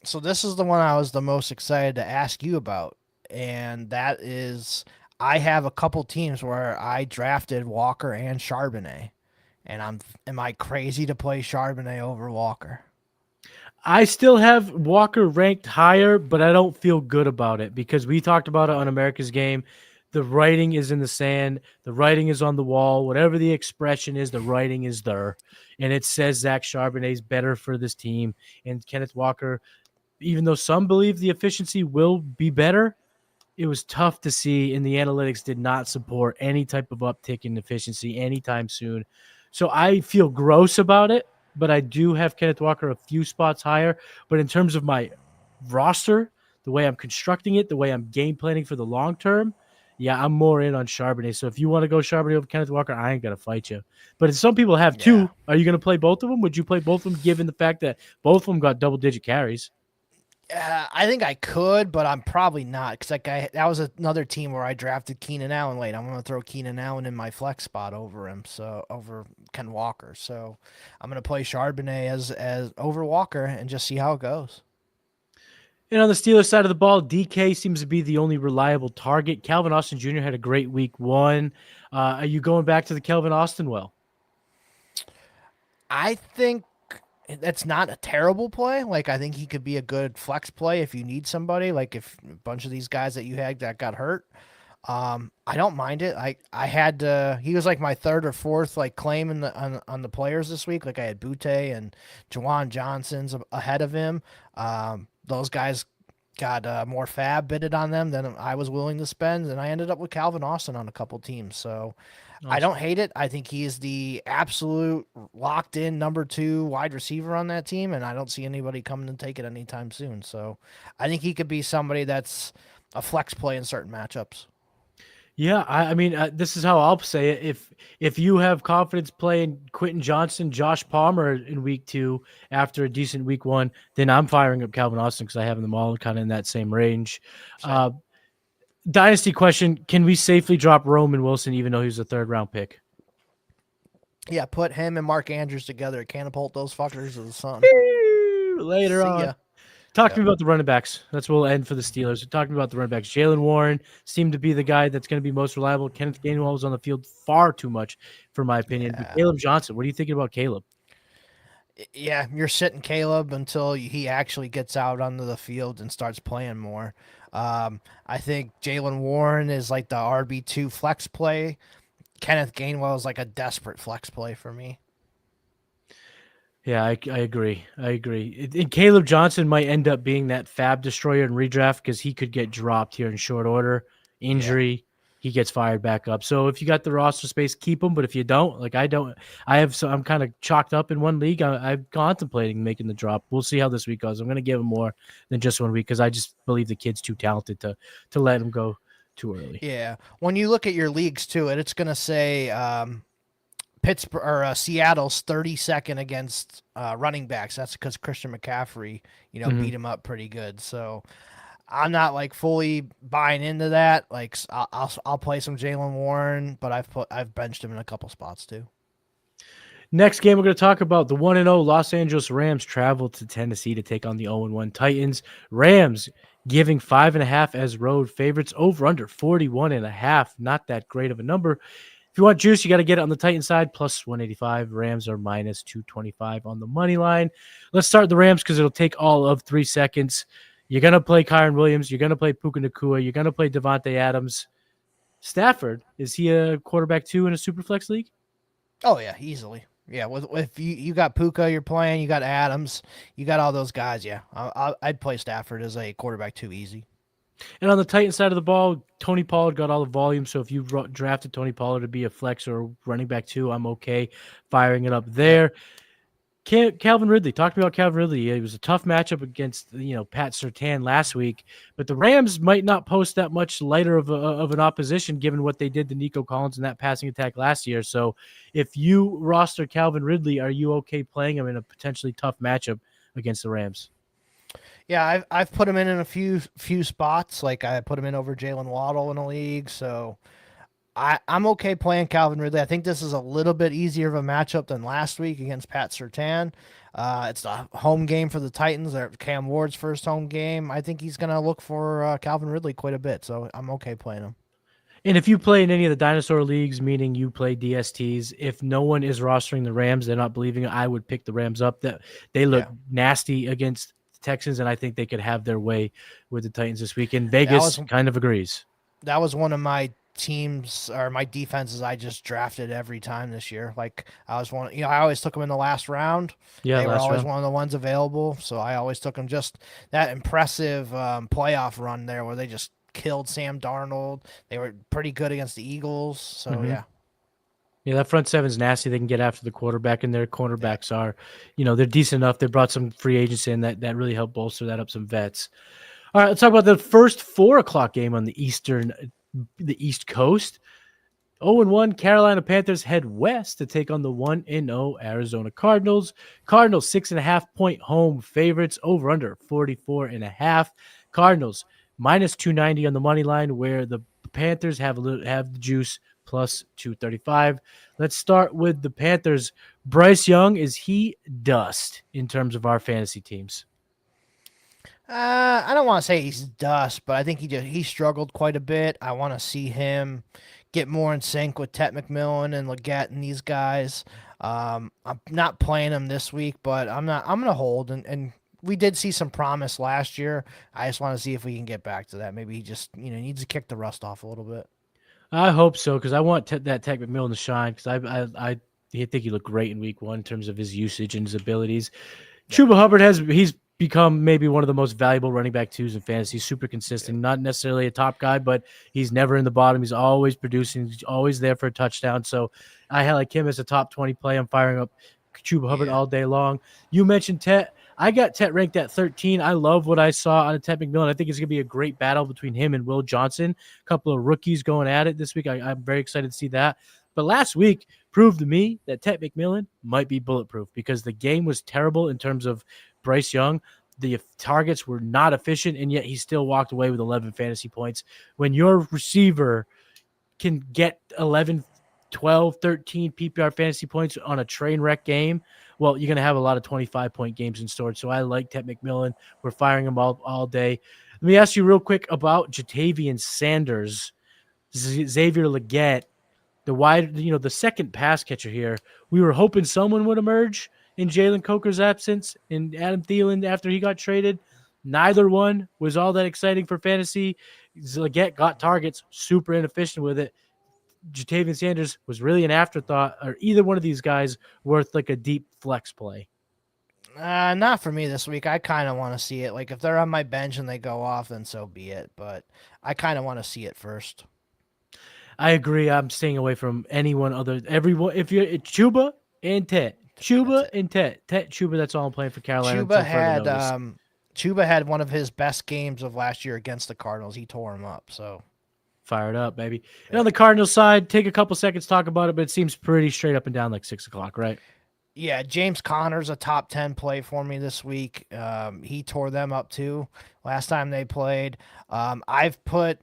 So this is the one I was the most excited to ask you about, and that is I have a couple teams where I drafted Walker and Charbonnet, and am I crazy to play Charbonnet over Walker? I still have Walker ranked higher, but I don't feel good about it because we talked about it on America's Game. The writing is in the sand. The writing is on the wall. Whatever the expression is, the writing is there. And it says Zach Charbonnet is better for this team. And Kenneth Walker, even though some believe the efficiency will be better, it was tough to see, and the analytics did not support any type of uptick in efficiency anytime soon. So I feel gross about it, but I do have Kenneth Walker a few spots higher. But in terms of my roster, the way I'm constructing it, the way I'm game planning for the long term, yeah, I'm more in on Charbonnet. So if you want to go Charbonnet over Kenneth Walker, I ain't going to fight you. But if some people have two, are you going to play both of them? Would you play both of them given the fact that both of them got double-digit carries? I think I could, but I'm probably not because that was another team where I drafted Keenan Allen late. I'm going to throw Keenan Allen in my flex spot over him, so over Ken Walker. So I'm going to play Charbonnet as over Walker and just see how it goes. And on the Steelers side of the ball, DK seems to be the only reliable target. Calvin Austin Jr. had a great week 1. Are you going back to the Calvin Austin well? I think that's not a terrible play. Like, I think he could be a good flex play if you need somebody. Like, if a bunch of these guys that you had that got hurt, I don't mind it. I had he was like my third or fourth like claim in on the players this week. Like I had Butte and Jawan Johnson's ahead of him. Those guys got more fab bidded on them than I was willing to spend, and I ended up with Calvin Austin on a couple teams. So I don't hate it. I think he is the absolute locked in number 2 wide receiver on that team, and I don't see anybody coming to take it anytime soon. So I think he could be somebody that's a flex play in certain matchups. Yeah, I mean, this is how I'll say it. If you have confidence playing Quentin Johnson, Josh Palmer in week 2 after a decent week 1, then I'm firing up Calvin Austin because I have them all kind of in that same range. Dynasty question, can we safely drop Roman Wilson even though he's a 3rd-round pick? Yeah, put him and Mark Andrews together. Catapult those fuckers to the sun. Later on. Ya. Talk to me about the running backs. That's where we'll end for the Steelers. We're talking about the running backs. Jaylen Warren seemed to be the guy that's going to be most reliable. Kenneth Gainwell was on the field far too much, for my opinion. Yeah. But Caleb Johnson, what are you thinking about Caleb? Yeah, you're sitting Caleb until he actually gets out onto the field and starts playing more. I think Jaylen Warren is like the RB2 flex play. Kenneth Gainwell is like a desperate flex play for me. Yeah, I agree. And Caleb Johnson might end up being that fab destroyer in redraft because he could get dropped here in short order. Injury, he gets fired back up. So if you got the roster space, keep him. But if you don't, like I'm kind of chalked up in one league. I'm contemplating making the drop. We'll see how this week goes. I'm going to give him more than just 1 week because I just believe the kid's too talented to let him go too early. Yeah. When you look at your leagues too, it's going to say Pittsburgh or Seattle's 32nd against running backs. That's because Christian McCaffrey, beat him up pretty good. So I'm not like fully buying into that. Like I'll play some Jaylen Warren, but I've benched him in a couple spots too. Next game, we're going to talk about the 1-0 Los Angeles Rams travel to Tennessee to take on the 0-1 Titans. Rams giving 5.5 as road favorites, over under 41.5. Not that great of a number. If you want juice, you got to get it on the Titan side, plus 185. Rams are minus 225 on the money line. Let's start the Rams because it'll take all of 3 seconds. You're going to play Kyron Williams. You're going to play Puka Nacua. You're going to play Devontae Adams. Stafford, is he a quarterback 2 in a Superflex league? Oh, yeah, easily. Yeah, if you got Puka, you're playing, you got Adams, you got all those guys, yeah. I'd play Stafford as a quarterback 2 easy. And on the Titan side of the ball, Tony Pollard got all the volume. So if you drafted Tony Pollard to be a flex or running back 2, I'm okay firing it up there. Calvin Ridley. Talked about Calvin Ridley. It was a tough matchup against Pat Surtain last week, but the Rams might not post that much lighter of an opposition given what they did to Nico Collins in that passing attack last year. So if you roster Calvin Ridley, are you okay playing him in a potentially tough matchup against the Rams? Yeah, I've put him in a few spots. Like I put him in over Jalen Waddle in a league, so I'm okay playing Calvin Ridley. I think this is a little bit easier of a matchup than last week against Pat Surtain. It's the home game for the Titans. Cam Ward's first home game. I think he's going to look for Calvin Ridley quite a bit, so I'm okay playing him. And if you play in any of the dinosaur leagues, meaning you play DSTs, if no one is rostering the Rams, they're not believing it, I would pick the Rams up. That they look nasty against Texans, and I think they could have their way with the Titans this week. And Vegas kind of agrees. That was one of my teams or my defenses I just drafted every time this year. Like I always took them in the last round. Yeah, they were always one of the ones available, so I always took them. Just that impressive playoff run there where they just killed Sam Darnold. They were pretty good against the Eagles. So yeah. Yeah, that front seven's nasty. They can get after the quarterback, and their cornerbacks are, they're decent enough. They brought some free agents in that really helped bolster that up, some vets. All right, let's talk about the first 4:00 game on the East Coast. 0-1 Carolina Panthers head west to take on the 1-0 Arizona Cardinals. Cardinals 6.5-point home favorites, over under 44.5. Cardinals minus 290 on the money line, where the Panthers have the juice plus 235. Let's start with the Panthers. Bryce Young, is he dust in terms of our fantasy teams? I don't want to say he's dust, but I think he struggled quite a bit. I want to see him get more in sync with Tet McMillan and Leggett and these guys. I'm not playing him this week, but I'm gonna hold and we did see some promise last year. I just want to see if we can get back to that. Maybe he just needs to kick the rust off a little bit. I hope so, because I want that Tet McMillan to shine, because I think he looked great in week 1 in terms of his usage and his abilities. Yeah. Chuba Hubbard he's become maybe one of the most valuable running back 2s in fantasy. Super consistent, not necessarily a top guy, but he's never in the bottom. He's always producing. He's always there for a touchdown. So I like him as a top 20 play. I'm firing up Chuba Hubbard all day long. You mentioned Tet. I got Tet ranked at 13. I love what I saw out of Tet McMillan. I think it's going to be a great battle between him and Will Johnson. A couple of rookies going at it this week. I'm very excited to see that. But last week proved to me that Tet McMillan might be bulletproof, because the game was terrible in terms of Bryce Young. The targets were not efficient, and yet he still walked away with 11 fantasy points. When your receiver can get 11, 12, 13 PPR fantasy points on a train wreck game, well, you're going to have a lot of 25-point games in storage. So I like Tet McMillan. We're firing him all day. Let me ask you real quick about Jatavian Sanders, Xavier Leggett, the second pass catcher here. We were hoping someone would emerge in Jalen Coker's absence and Adam Thielen after he got traded. Neither one was all that exciting for fantasy. Leggett got targets, super inefficient with it. Jatavian Sanders was really an afterthought. Are either one of these guys worth like a deep flex play? Not for me this week. I kind of want to see it. Like if they're on my bench and they go off, then so be it. But I kind of want to see it first. I agree. I'm staying away from anyone other. Everyone. If you're Chuba and Tet, Chuba. That's all I'm playing for Carolina. Chuba had one of his best games of last year against the Cardinals. He tore him up. So. Fire it up, baby. Yeah. And on the Cardinals side, take a couple seconds to talk about it, but it seems pretty straight up and down, like 6 o'clock, right? Yeah, James Conner's a top 10 play for me this week. He tore them up too last time they played. I've put,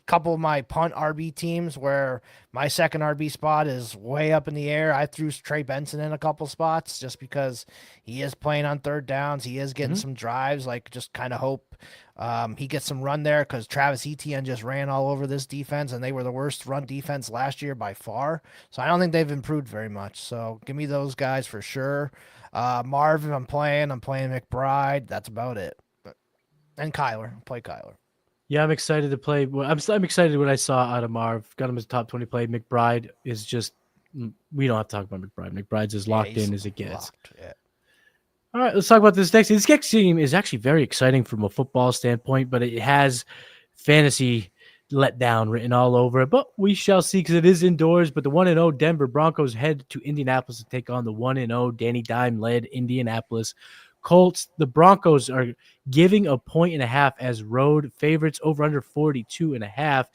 couple of my punt RB teams where my second RB spot is way up in the air. I threw Trey Benson in a couple spots just because he is playing on third downs. He is getting some drives. Like, just kind of hope he gets some run there because Travis Etienne just ran all over this defense, and they were the worst run defense last year by far. So I don't think they've improved very much. So give me those guys for sure. Marvin, I'm playing McBride. That's about it. And Kyler. Play Kyler. Yeah, I'm excited to play. I'm excited what I saw out of Marv. Got him as a top 20 play. McBride is just, we don't have to talk about McBride. McBride's as locked in as it gets. Yeah. All right, let's talk about this next. This next game is actually very exciting from a football standpoint, but it has fantasy letdown written all over it. But we shall see because it is indoors. But the 1-0 Denver Broncos head to Indianapolis to take on the 1-0 Danny Dime-led Indianapolis Colts. The Broncos are giving 1.5 as road favorites, over under 42.5.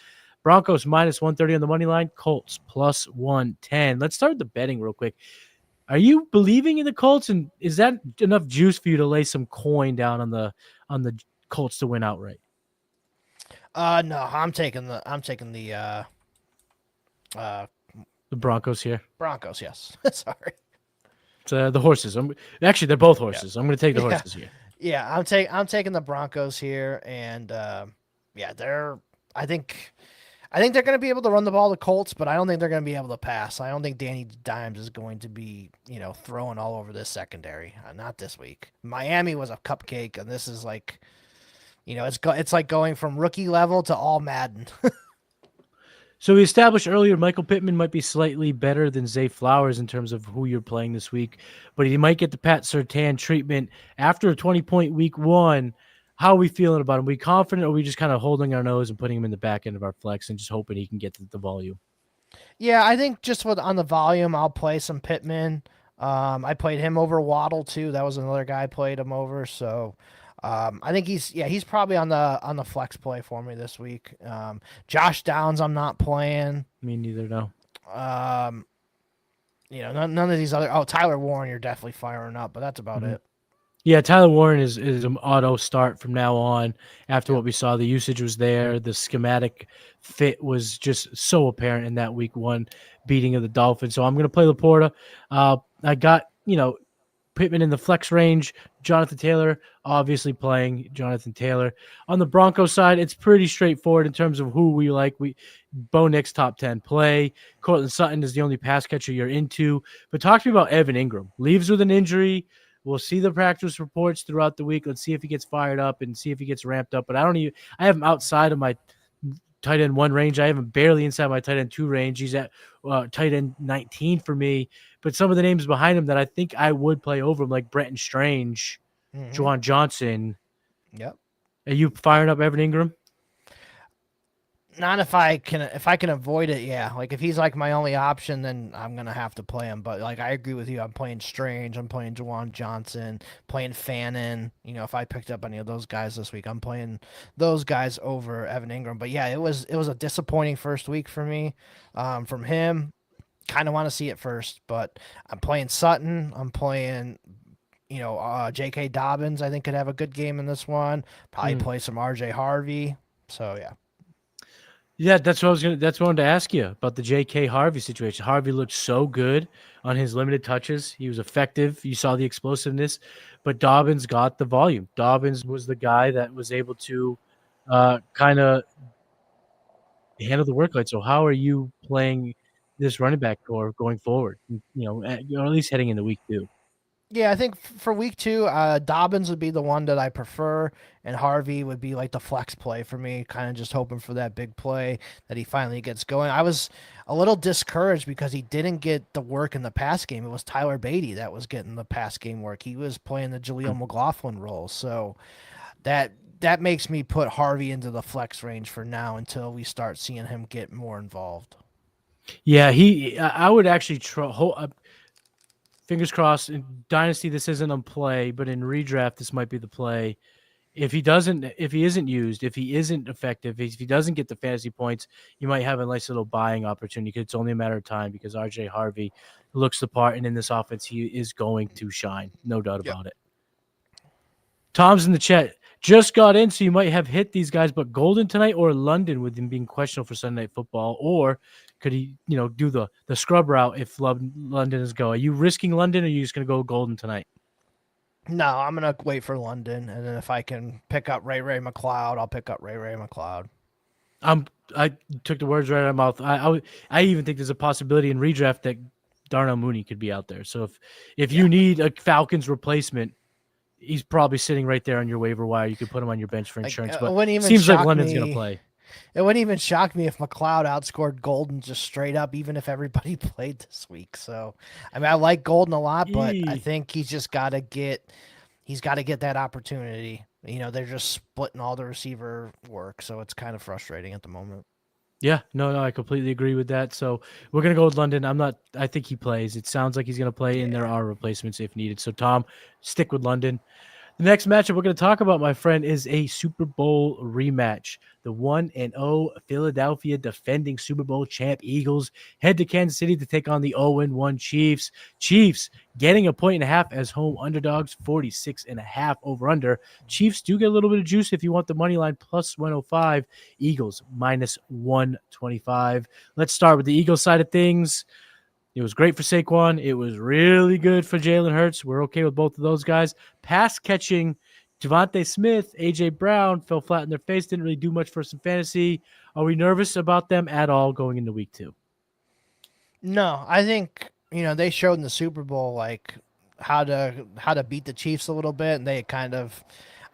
Broncos minus 130 on the money line. Colts plus 110. Let's start with the betting real quick. Are you believing in the Colts, and is that enough juice for you to lay some coin down on the Colts to win outright? No, I'm taking the Broncos here. Broncos, yes. Sorry. It's the horses. Actually, they're both horses. Yeah. I'm going to take the horses here. Yeah, I'm taking the Broncos here, and I think they're going to be able to run the ball to Colts, but I don't think they're going to be able to pass. I don't think Danny Dimes is going to be, throwing all over this secondary. Not this week. Miami was a cupcake, and this is like, it's like going from rookie level to all Madden. So we established earlier Michael Pittman might be slightly better than Zay Flowers in terms of who you're playing this week, but he might get the Pat Surtain treatment after a 20-point week one. How are we feeling about him? Are we confident, or are we just kind of holding our nose and putting him in the back end of our flex and just hoping he can get the volume? Yeah, I think just on the volume, I'll play some Pittman. I played him over Waddle too. That was another guy I played him over. So I think he's probably on the flex play for me this week. Josh Downs, I'm not playing. Me neither, no. None of these other. Oh, Tyler Warren, you're definitely firing up, but that's about it. Yeah, Tyler Warren is an auto start from now on. After what we saw, the usage was there. The schematic fit was just so apparent in that week one beating of the Dolphins. So I'm going to play Laporta. I got, Pittman in the flex range. Jonathan Taylor, obviously playing Jonathan Taylor. On the Broncos side, it's pretty straightforward in terms of who we like. Bo Nix top 10 play. Cortland Sutton is the only pass catcher you're into. But talk to me about Evan Ingram. Leaves with an injury. We'll see the practice reports throughout the week. Let's see if he gets fired up and see if he gets ramped up. But I have him outside of my tight end 1 range. I have him barely inside my tight end 2 range. He's at tight end 19 for me. But some of the names behind him that I think I would play over him, like Brenton Strange, Juwan Johnson. Yep. Are you firing up Evan Ingram? Not if I can avoid it, yeah. Like if he's like my only option, then I'm gonna have to play him. But like I agree with you, I'm playing Strange, I'm playing Juwan Johnson, playing Fannin. If I picked up any of those guys this week, I'm playing those guys over Evan Ingram. But yeah, it was a disappointing first week for me. From him, kind of want to see it first, but I'm playing Sutton. I'm playing, J.K. Dobbins. I think could have a good game in this one. Probably play some R.J. Harvey. So yeah. Yeah, that's what I wanted to ask you about the J.K. Harvey situation. Harvey looked so good on his limited touches. He was effective. You saw the explosiveness, but Dobbins got the volume. Dobbins was the guy that was able to kind of handle the workload. So how are you playing this running back core going forward? Or at least heading into week 2. Yeah, I think for week 2, Dobbins would be the one that I prefer, and Harvey would be like the flex play for me, kind of just hoping for that big play that he finally gets going. I was a little discouraged because he didn't get the work in the pass game. It was Tyler Beatty that was getting the pass game work. He was playing the Jaleel McLaughlin role, so that makes me put Harvey into the flex range for now until we start seeing him get more involved. Yeah, I would actually fingers crossed. In Dynasty, this isn't a play, but in Redraft, this might be the play. If he isn't used, if he isn't effective, if he doesn't get the fantasy points, you might have a nice little buying opportunity because it's only a matter of time because R.J. Harvey looks the part, and in this offense, he is going to shine. No doubt about it. Tom's in the chat. just got in, so you might have hit these guys, but Golden tonight or London with him being questionable for Sunday Night Football, or could he, do the scrub route if London is go? Are you risking London, or are you just going to go Golden tonight? No, I'm gonna wait for London, and then if I can pick up Ray McLeod, I'll pick up Ray McLeod. I took the words right out of my mouth. I even think there's a possibility in redraft that Darnell Mooney could be out there. So if you need a Falcons replacement, he's probably sitting right there on your waiver wire. You could put him on your bench for insurance. But it seems like London's going to play. It wouldn't even shock me if McLeod outscored Golden just straight up, even if everybody played this week. So, I mean, I like Golden a lot, but I think he's just got to get that opportunity. They're just splitting all the receiver work, so it's kind of frustrating at the moment. Yeah, no, I completely agree with that. So we're going to go with London. I think he plays. It sounds like he's going to play, and there are replacements if needed. So, Tom, stick with London. The next matchup we're going to talk about, my friend, is a Super Bowl rematch. The 1-0 Philadelphia defending Super Bowl champ Eagles head to Kansas City to take on the 0-1 Chiefs. Chiefs getting 1.5 as home underdogs, 46.5 over-under. Chiefs do get a little bit of juice if you want the money line, plus 105. Eagles, minus 125. Let's start with the Eagles side of things. It was great for Saquon. It was really good for Jalen Hurts. We're okay with both of those guys. Pass catching, Devontae Smith, A.J. Brown fell flat in their face. Didn't really do much for some fantasy. Are we nervous about them at all going into week 2? No, I think, they showed in the Super Bowl, like, how to beat the Chiefs a little bit. And they kind of,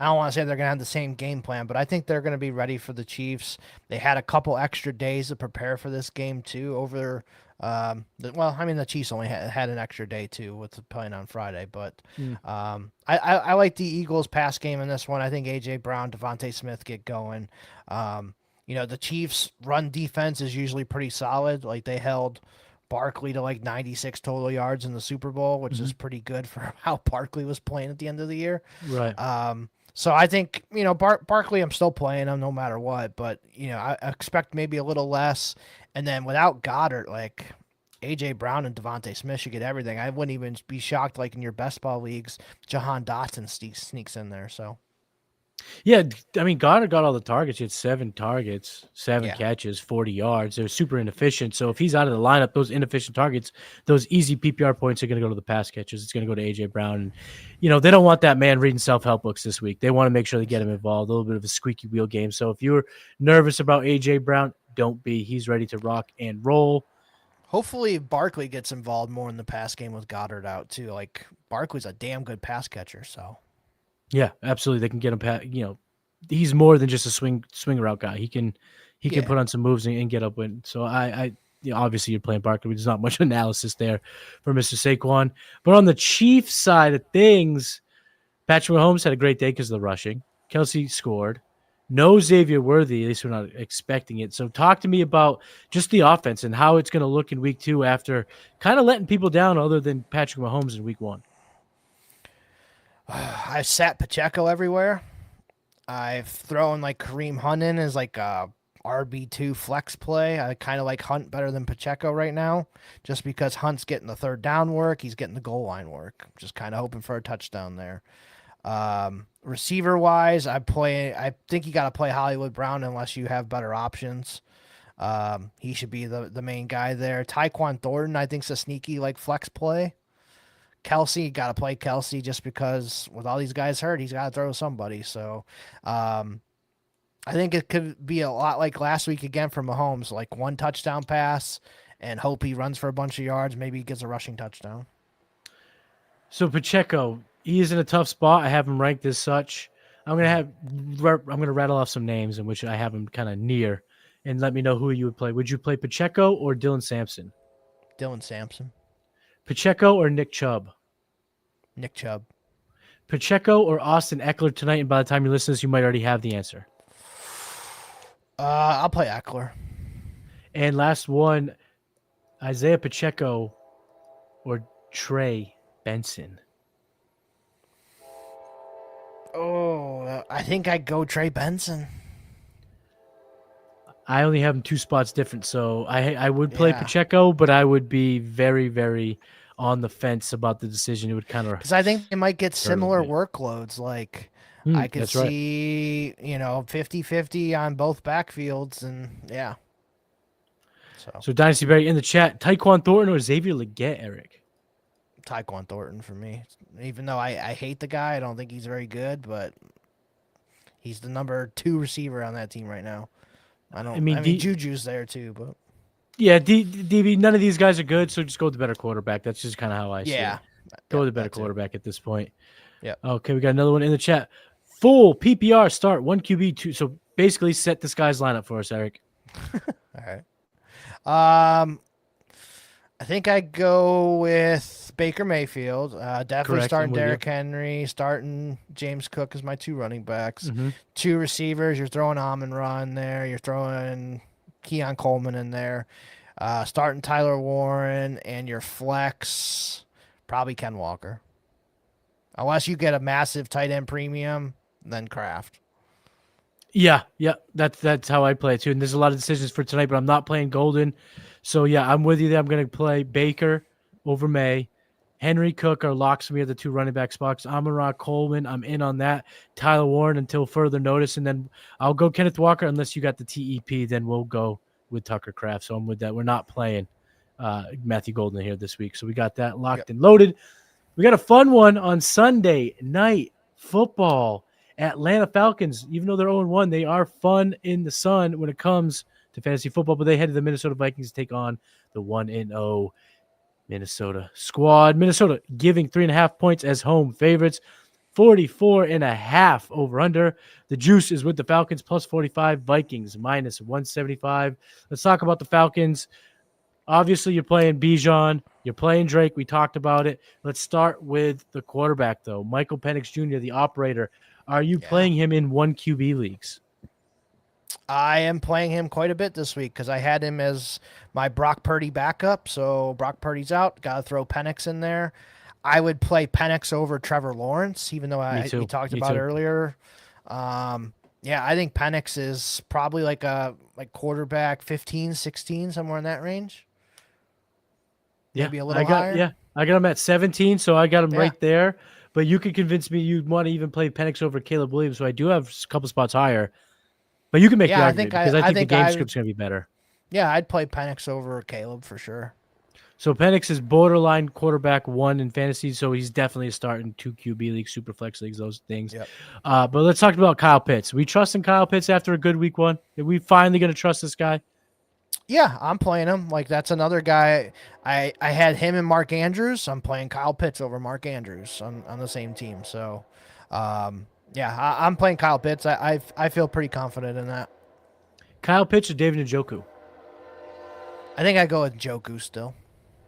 I don't want to say they're going to have the same game plan, but I think they're going to be ready for the Chiefs. They had a couple extra days to prepare for this game, too, over the Chiefs only had an extra day too with playing on Friday, but I like the Eagles pass game in this one. I think A.J. Brown, Devontae Smith get going. The Chiefs run defense is usually pretty solid. Like they held Barkley to like 96 total yards in the Super Bowl, which is pretty good for how Barkley was playing at the end of the year. Right. So I think, Barkley, I'm still playing him no matter what, but, I expect maybe a little less. And then without Goddard, like A.J. Brown and Devontae Smith should get everything. I wouldn't even be shocked, like in your best ball leagues, Jahan Dotson sneaks in there. So, yeah, I mean, Goddard got all the targets. He had 7 targets, 7 catches, 40 yards. They're super inefficient. So if he's out of the lineup, those inefficient targets, those easy PPR points are going to go to the pass catches. It's going to go to A.J. Brown. And, they don't want that man reading self-help books this week. They want to make sure they get him involved, a little bit of a squeaky wheel game. So if you're nervous about A.J. Brown, don't be. He's ready to rock and roll. Hopefully Barkley gets involved more in the pass game with Goddard out, too. Like, Barkley's a damn good pass catcher, so... Yeah, absolutely. They can get him. He's more than just a swing route guy. He can put on some moves and get up with. So obviously you're playing Barkley. There's not much analysis there for Mr. Saquon. But on the Chiefs side of things, Patrick Mahomes had a great day because of the rushing. Kelsey scored. No Xavier Worthy. At least we're not expecting it. So talk to me about just the offense and how it's going to look in week 2 after kind of letting people down other than Patrick Mahomes in week 1. I've sat Pacheco everywhere. I've thrown like Kareem Hunt in as like a RB2 flex play. I kind of like Hunt better than Pacheco right now, just because Hunt's getting the third down work. He's getting the goal line work. Just kind of hoping for a touchdown there. Receiver wise, I think you got to play Hollywood Brown unless you have better options. He should be the main guy there. Tyquan Thornton, I think, is a sneaky like flex play. Kelsey, got to play Kelsey just because with all these guys hurt, he's got to throw somebody. So I think it could be a lot like last week again for Mahomes, like 1 touchdown pass and hope he runs for a bunch of yards. Maybe he gets a rushing touchdown. So Pacheco, he is in a tough spot. I have him ranked as such. I'm gonna rattle off some names in which I have him kind of near, and let me know who you would play. Would you play Pacheco or Dylan Sampson? Dylan Sampson. Pacheco or Nick Chubb? Nick Chubb. Pacheco or Austin Eckler tonight? And by the time you listen to this, you might already have the answer. I'll play Eckler. And last one, Isaiah Pacheco or Trey Benson? Oh, I think I'd go Trey Benson. I only have him 2 spots different, so I would play Pacheco, but I would be very, very on the fence about the decision. It would kind of because I think they might get similar workloads. Like I could That's right. see, 50-50 on both backfields, and yeah. So Dynasty Barry in the chat, Tyquan Thornton or Xavier Legette, Eric? Tyquan Thornton for me. Even though I hate the guy, I don't think he's very good, but he's the number 2 receiver on that team right now. I mean, Juju's there too, but yeah, DB, none of these guys are good, so just go with the better quarterback. That's just kind of how I see it. Go with the better quarterback at this point. Yeah. Okay, we got another one in the chat. Full PPR start, 1 QB, 2. So basically set this guy's lineup for us, Eric. All right. I think I go with Baker Mayfield. Definitely Correct, starting Derrick Henry, starting James Cook as my 2 running backs. 2 receivers, you're throwing Amon-Ra in there. You're throwing Keon Coleman in there. Starting Tyler Warren, and your flex, probably Ken Walker. Unless you get a massive tight end premium, then Kraft. Yeah, that's how I play it too. And there's a lot of decisions for tonight, but I'm not playing Golden. So yeah, I'm with you there. I'm going to play Baker over May. Henry, Cook are locks for me at the 2 running back spots. Amon-Ra, Coleman, I'm in on that. Tyler Warren until further notice, and then I'll go Kenneth Walker unless you got the TEP. Then we'll go with Tucker Kraft. So I'm with that. We're not playing Matthew Golden here this week. So we got that locked and loaded. We got a fun one on Sunday night football. Atlanta Falcons, even though they're 0-1, they are fun in the sun when it comes to fantasy football, but they head to the Minnesota Vikings to take on the 1-0 Minnesota squad. Minnesota giving 3.5 points as home favorites, 44.5 over under. The juice is with the Falcons plus 45, Vikings minus 175. Let's talk about the Falcons. Obviously, you're playing Bijan. You're playing Drake. We talked about it. Let's start with the quarterback, though. Michael Penix Jr., the operator. Are you playing him in 1 QB leagues? I am playing him quite a bit this week because I had him as my Brock Purdy backup. So Brock Purdy's out. Got to throw Penix in there. I would play Penix over Trevor Lawrence, even though we talked about it earlier. I think Penix is probably like quarterback 15, 16, somewhere in that range. Maybe a little higher. Yeah, I got him at 17, so I got him right there. But you could convince me you'd want to even play Penix over Caleb Williams, so I do have a couple spots higher. But you can make the argument because I think the game script's going to be better. Yeah, I'd play Penix over Caleb for sure. So Penix is borderline quarterback 1 in fantasy, so he's definitely a start in 2 QB leagues, super flex leagues, those things. Yep. But let's talk about Kyle Pitts. We trust in Kyle Pitts after a good week 1? Are we finally going to trust this guy? Yeah, I'm playing him. Like, that's another guy. I had him and Mark Andrews. I'm playing Kyle Pitts over Mark Andrews on the same team. So, I'm playing Kyle Pitts. I feel pretty confident in that. Kyle Pitts or David Njoku? I think I go with Njoku still.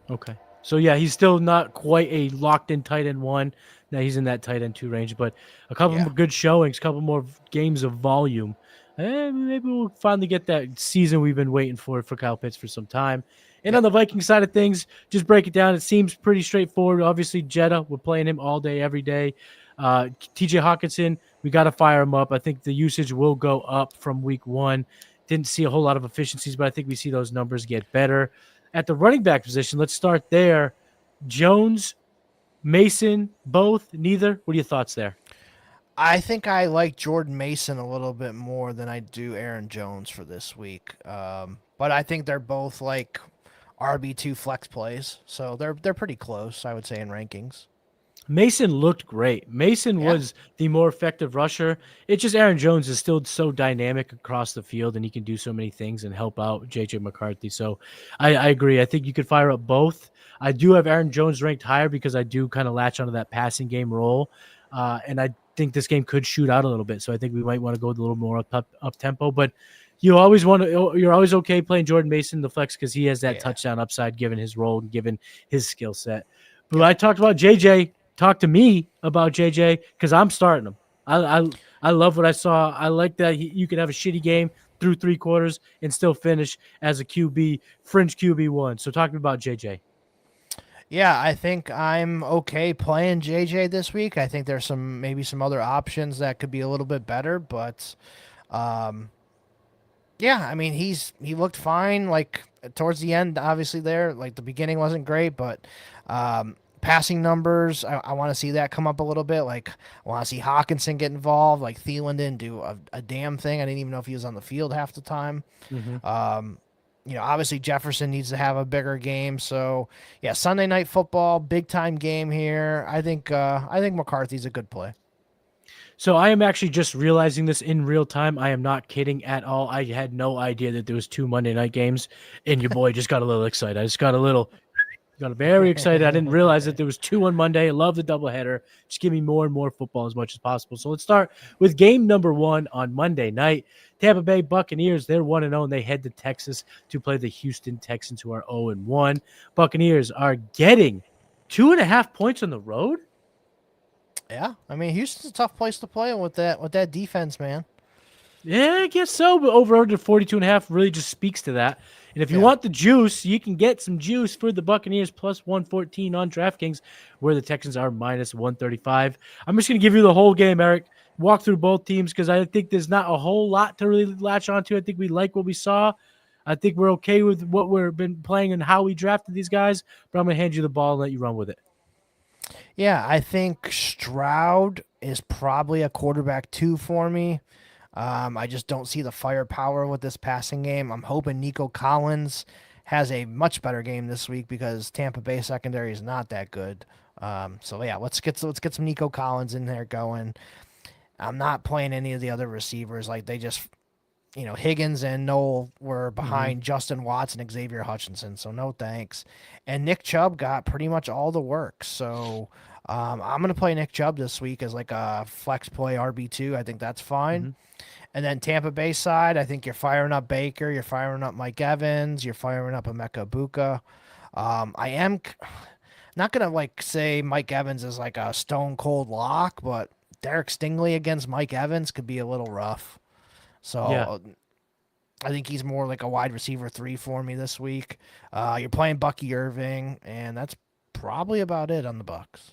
Okay. So, yeah, he's still not quite a locked-in tight end 1. Now he's in that tight end 2 range, but a couple more good showings, a couple more games of volume. Maybe we'll finally get that season we've been waiting for Kyle Pitts for some time. And on the Viking side of things, just break it down. It seems pretty straightforward. Obviously, Jetta, we're playing him all day, every day. TJ Hawkinson, we got to fire him up. I think the usage will go up from week 1. Didn't see a whole lot of efficiencies, but I think we see those numbers get better. At the running back position, let's start there. Jones, Mason, both, neither. What are your thoughts there? I think I like Jordan Mason a little bit more than I do Aaron Jones for this week. But I think they're both like RB2 flex plays. So they're pretty close, I would say, in rankings. Mason looked great. Mason was the more effective rusher. It's just Aaron Jones is still so dynamic across the field, and he can do so many things and help out J.J. McCarthy. So I agree. I think you could fire up both. I do have Aaron Jones ranked higher because I do kind of latch onto that passing game role. And I think this game could shoot out a little bit. So I think we might want to go a little more up tempo. But you're always okay playing Jordan Mason, the flex, because he has that touchdown upside given his role and given his skill set. But I talked about JJ. Talk to me about JJ because I'm starting him. I love what I saw. I like that you can have a shitty game through 3 quarters and still finish as a fringe QB1. So talk to me about JJ. Yeah, I think I'm okay playing JJ this week. I think there's maybe some other options that could be a little bit better, but I mean he looked fine like towards the end, obviously there. Like the beginning wasn't great, but passing numbers, I want to see that come up a little bit. Like, I want to see Hawkinson get involved. Like, Thielen didn't do a damn thing. I didn't even know if he was on the field half the time. Hmm. Obviously Jefferson needs to have a bigger game. So, yeah, Sunday Night Football, big time game here. I think McCarthy's a good play. So I am actually just realizing this in real time. I am not kidding at all. I had no idea that there was 2 Monday night games, and your boy just got a little excited. I just got very excited. I didn't realize that there was 2 on Monday. I love the doubleheader. Just give me more and more football as much as possible. So let's start with game number 1 on Monday night. Tampa Bay Buccaneers, they're 1-0, and they head to Texas to play the Houston Texans, who are 0-1. Buccaneers are getting 2.5 points on the road. Yeah, I mean Houston's a tough place to play with that defense, man. Yeah, I guess so. But over under 42.5 really just speaks to that. And if you Yeah. want the juice, you can get some juice for the Buccaneers plus 114 on DraftKings, where the Texans are minus 135. I'm just going to give you the whole game, Eric. Walk through both teams because I think there's not a whole lot to really latch onto. I think we like what we saw. I think we're okay with what we've been playing and how we drafted these guys. But I'm going to hand you the ball and let you run with it. Yeah, I think Stroud is probably a quarterback 2 for me. I just don't see the firepower with this passing game. I'm hoping Nico Collins has a much better game this week because Tampa Bay secondary is not that good. So yeah, let's get some Nico Collins in there going. I'm not playing any of the other receivers. Like they just, Higgins and Noel were behind Justin Watts and Xavier Hutchinson. So no thanks. And Nick Chubb got pretty much all the work. So I'm going to play Nick Chubb this week as like a flex play RB2. I think that's fine. Mm-hmm. And then Tampa Bay side, I think you're firing up Baker, you're firing up Mike Evans, you're firing up Emeka Buka. I am not gonna like say Mike Evans is like a stone cold lock, but Derek Stingley against Mike Evans could be a little rough. So Yeah. I think he's more like a wide receiver 3 for me this week. You're playing Bucky Irving, and that's probably about it on the Bucks.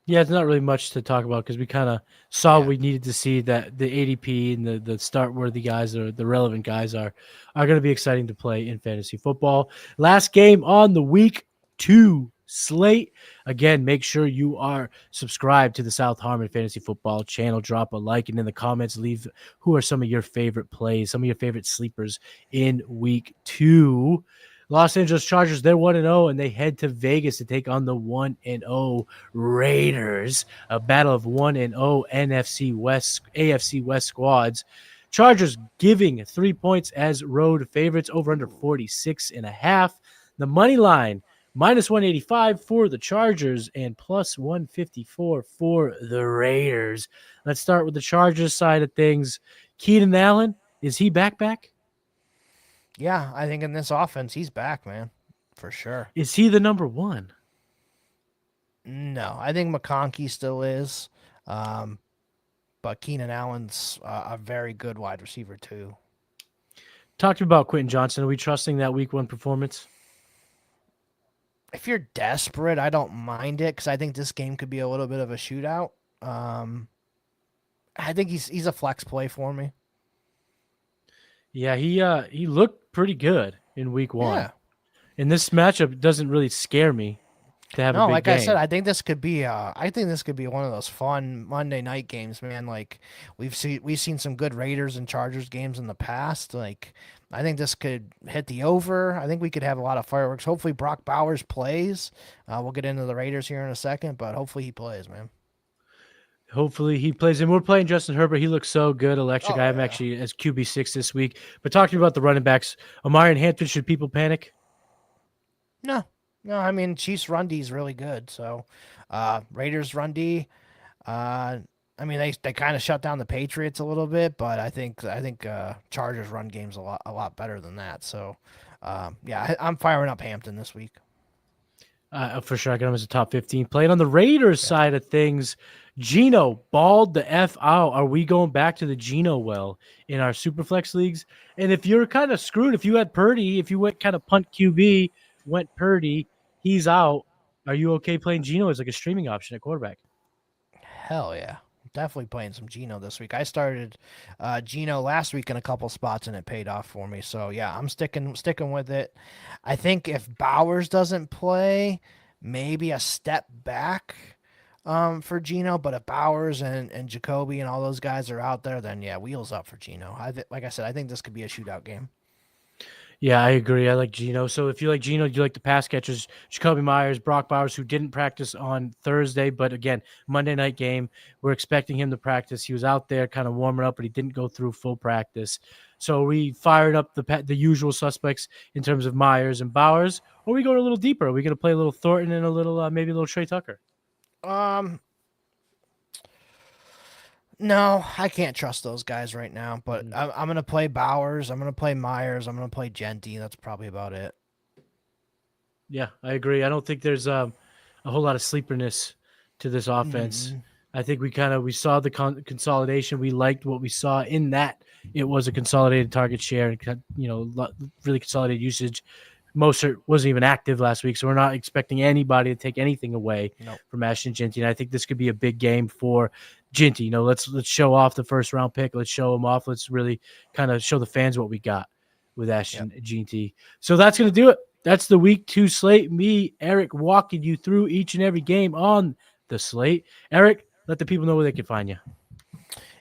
Yeah, it's not really much to talk about because we kind of saw Yeah. we needed to see that the ADP and the start worthy guys or the relevant guys are going to be exciting to play in fantasy football. Last game on the week 2 slate. Again, make sure you are subscribed to the South Harmon Fantasy Football channel. Drop a like and in the comments leave who are some of your favorite plays, some of your favorite sleepers in week 2. Los Angeles Chargers, they're 1-0, and they head to Vegas to take on the 1-0 Raiders, a battle of 1-0 AFC West squads. Chargers giving 3 points as road favorites, over under 46.5. The money line, minus 185 for the Chargers and plus 154 for the Raiders. Let's start with the Chargers side of things. Keenan Allen, is he back? Yeah, I think in this offense, he's back, man, for sure. Is he the number 1? No, I think McConkey still is, but Keenan Allen's a very good wide receiver too. Talk to me about Quentin Johnson. Are we trusting that week 1 performance? If you're desperate, I don't mind it because I think this game could be a little bit of a shootout. I think he's a flex play for me. Yeah, he looked pretty good in week 1. Yeah. And this matchup doesn't really scare me to have a No, big like game. I said, I think this could be one of those fun Monday night games, man. Like we've seen some good Raiders and Chargers games in the past. Like I think this could hit the over. I think we could have a lot of fireworks. Hopefully Brock Bowers plays. We'll get into the Raiders here in a second, but hopefully he plays, man. Hopefully he plays. And we're playing Justin Herbert. He looks so good, electric. Oh, I have him yeah. actually as QB6 this week. But talk to me about the running backs. Amari and Hampton, should people panic? No. I mean Chiefs run D is really good. So Raiders run D. I mean they kind of shut down the Patriots a little bit, but I think Chargers run game's a lot better than that. So yeah, I'm firing up Hampton this week. For sure, I got him as a top 15. Playing on the Raiders side of things, Geno balled the F out. Are we going back to the Geno well in our Superflex leagues? And if you're kind of screwed, if you had Purdy, if you went kind of punt QB, went Purdy, he's out. Are you okay playing Geno as like a streaming option at quarterback? Hell yeah. Definitely playing some Geno this week. I started Geno last week in a couple spots and it paid off for me. So yeah, I'm sticking with it. I think if Bowers doesn't play, maybe a step back for Geno. But if Bowers and Jacoby and all those guys are out there, then yeah, wheels up for Geno. Like I said, I think this could be a shootout game. Yeah, I agree. I like Geno. So if you like Geno, you like the pass catchers, Jacoby Myers, Brock Bowers, who didn't practice on Thursday, but again, Monday night game, we're expecting him to practice. He was out there kind of warming up, but he didn't go through full practice. So we fired up the usual suspects in terms of Myers and Bowers, or we go a little deeper. Are we going to play a little Thornton and a little maybe a little Trey Tucker? No, I can't trust those guys right now. But I'm gonna play Bowers. I'm gonna play Myers. I'm gonna play Genty. That's probably about it. Yeah, I agree. I don't think there's a whole lot of sleeperness to this offense. I think we saw the consolidation. We liked what we saw in that. It was a consolidated target share and really consolidated usage. Mostert wasn't even active last week, so we're not expecting anybody to take anything away from Ashton Genty. And I think this could be a big game for Genty. Let's show off the first round pick. Let's show him off. Let's really kind of show the fans what we got with Ashton Genty. So that's going to do it. That's the week 2 slate. Me, Eric, walking you through each and every game on the slate. Eric, let the people know where they can find you.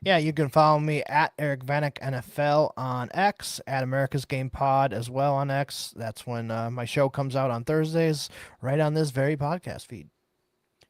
Yeah, you can follow me at Eric Vanek NFL on X, at America's Game Pod as well on X. That's when my show comes out on Thursdays, right on this very podcast feed.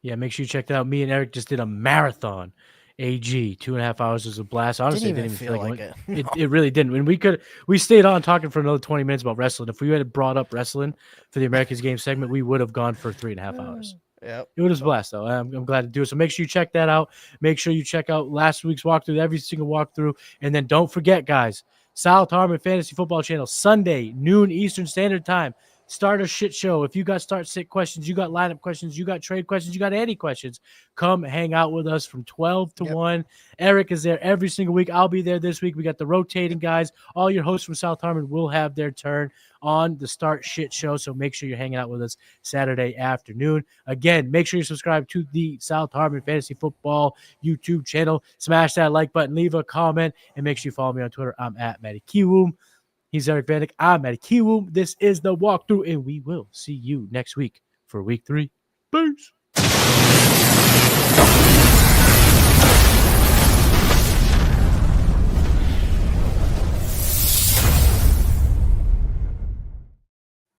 Yeah, make sure you check that out. Me and Eric just did a marathon. AG 2.5 hours was a blast. Honestly, didn't even feel like it. It really didn't. And we stayed on talking for another 20 minutes about wrestling. If we had brought up wrestling for the America's Game segment, we would have gone for 3.5 hours. Yep. It was a blast, though. I'm glad to do it. So make sure you check that out. Make sure you check out last week's walkthrough, every single walkthrough. And then don't forget, guys, South Harmon Fantasy Football Channel, Sunday, noon Eastern Standard Time. Start a shit show. If you got start sit questions, you got lineup questions, you got trade questions, you got any questions, come hang out with us from 12 to 1. Eric is there every single week. I'll be there this week. We got the rotating guys. All your hosts from South Harmon will have their turn on the Start Shit Show. So make sure you're hanging out with us Saturday afternoon. Again, make sure you subscribe to the South Harmon Fantasy Football YouTube channel. Smash that like button, leave a comment, and make sure you follow me on Twitter. I'm at Matty Kiwoom. He's Eric Vanek. I'm Matty Kiwoom. This is the walkthrough, and we will see you next week for week 3. Peace.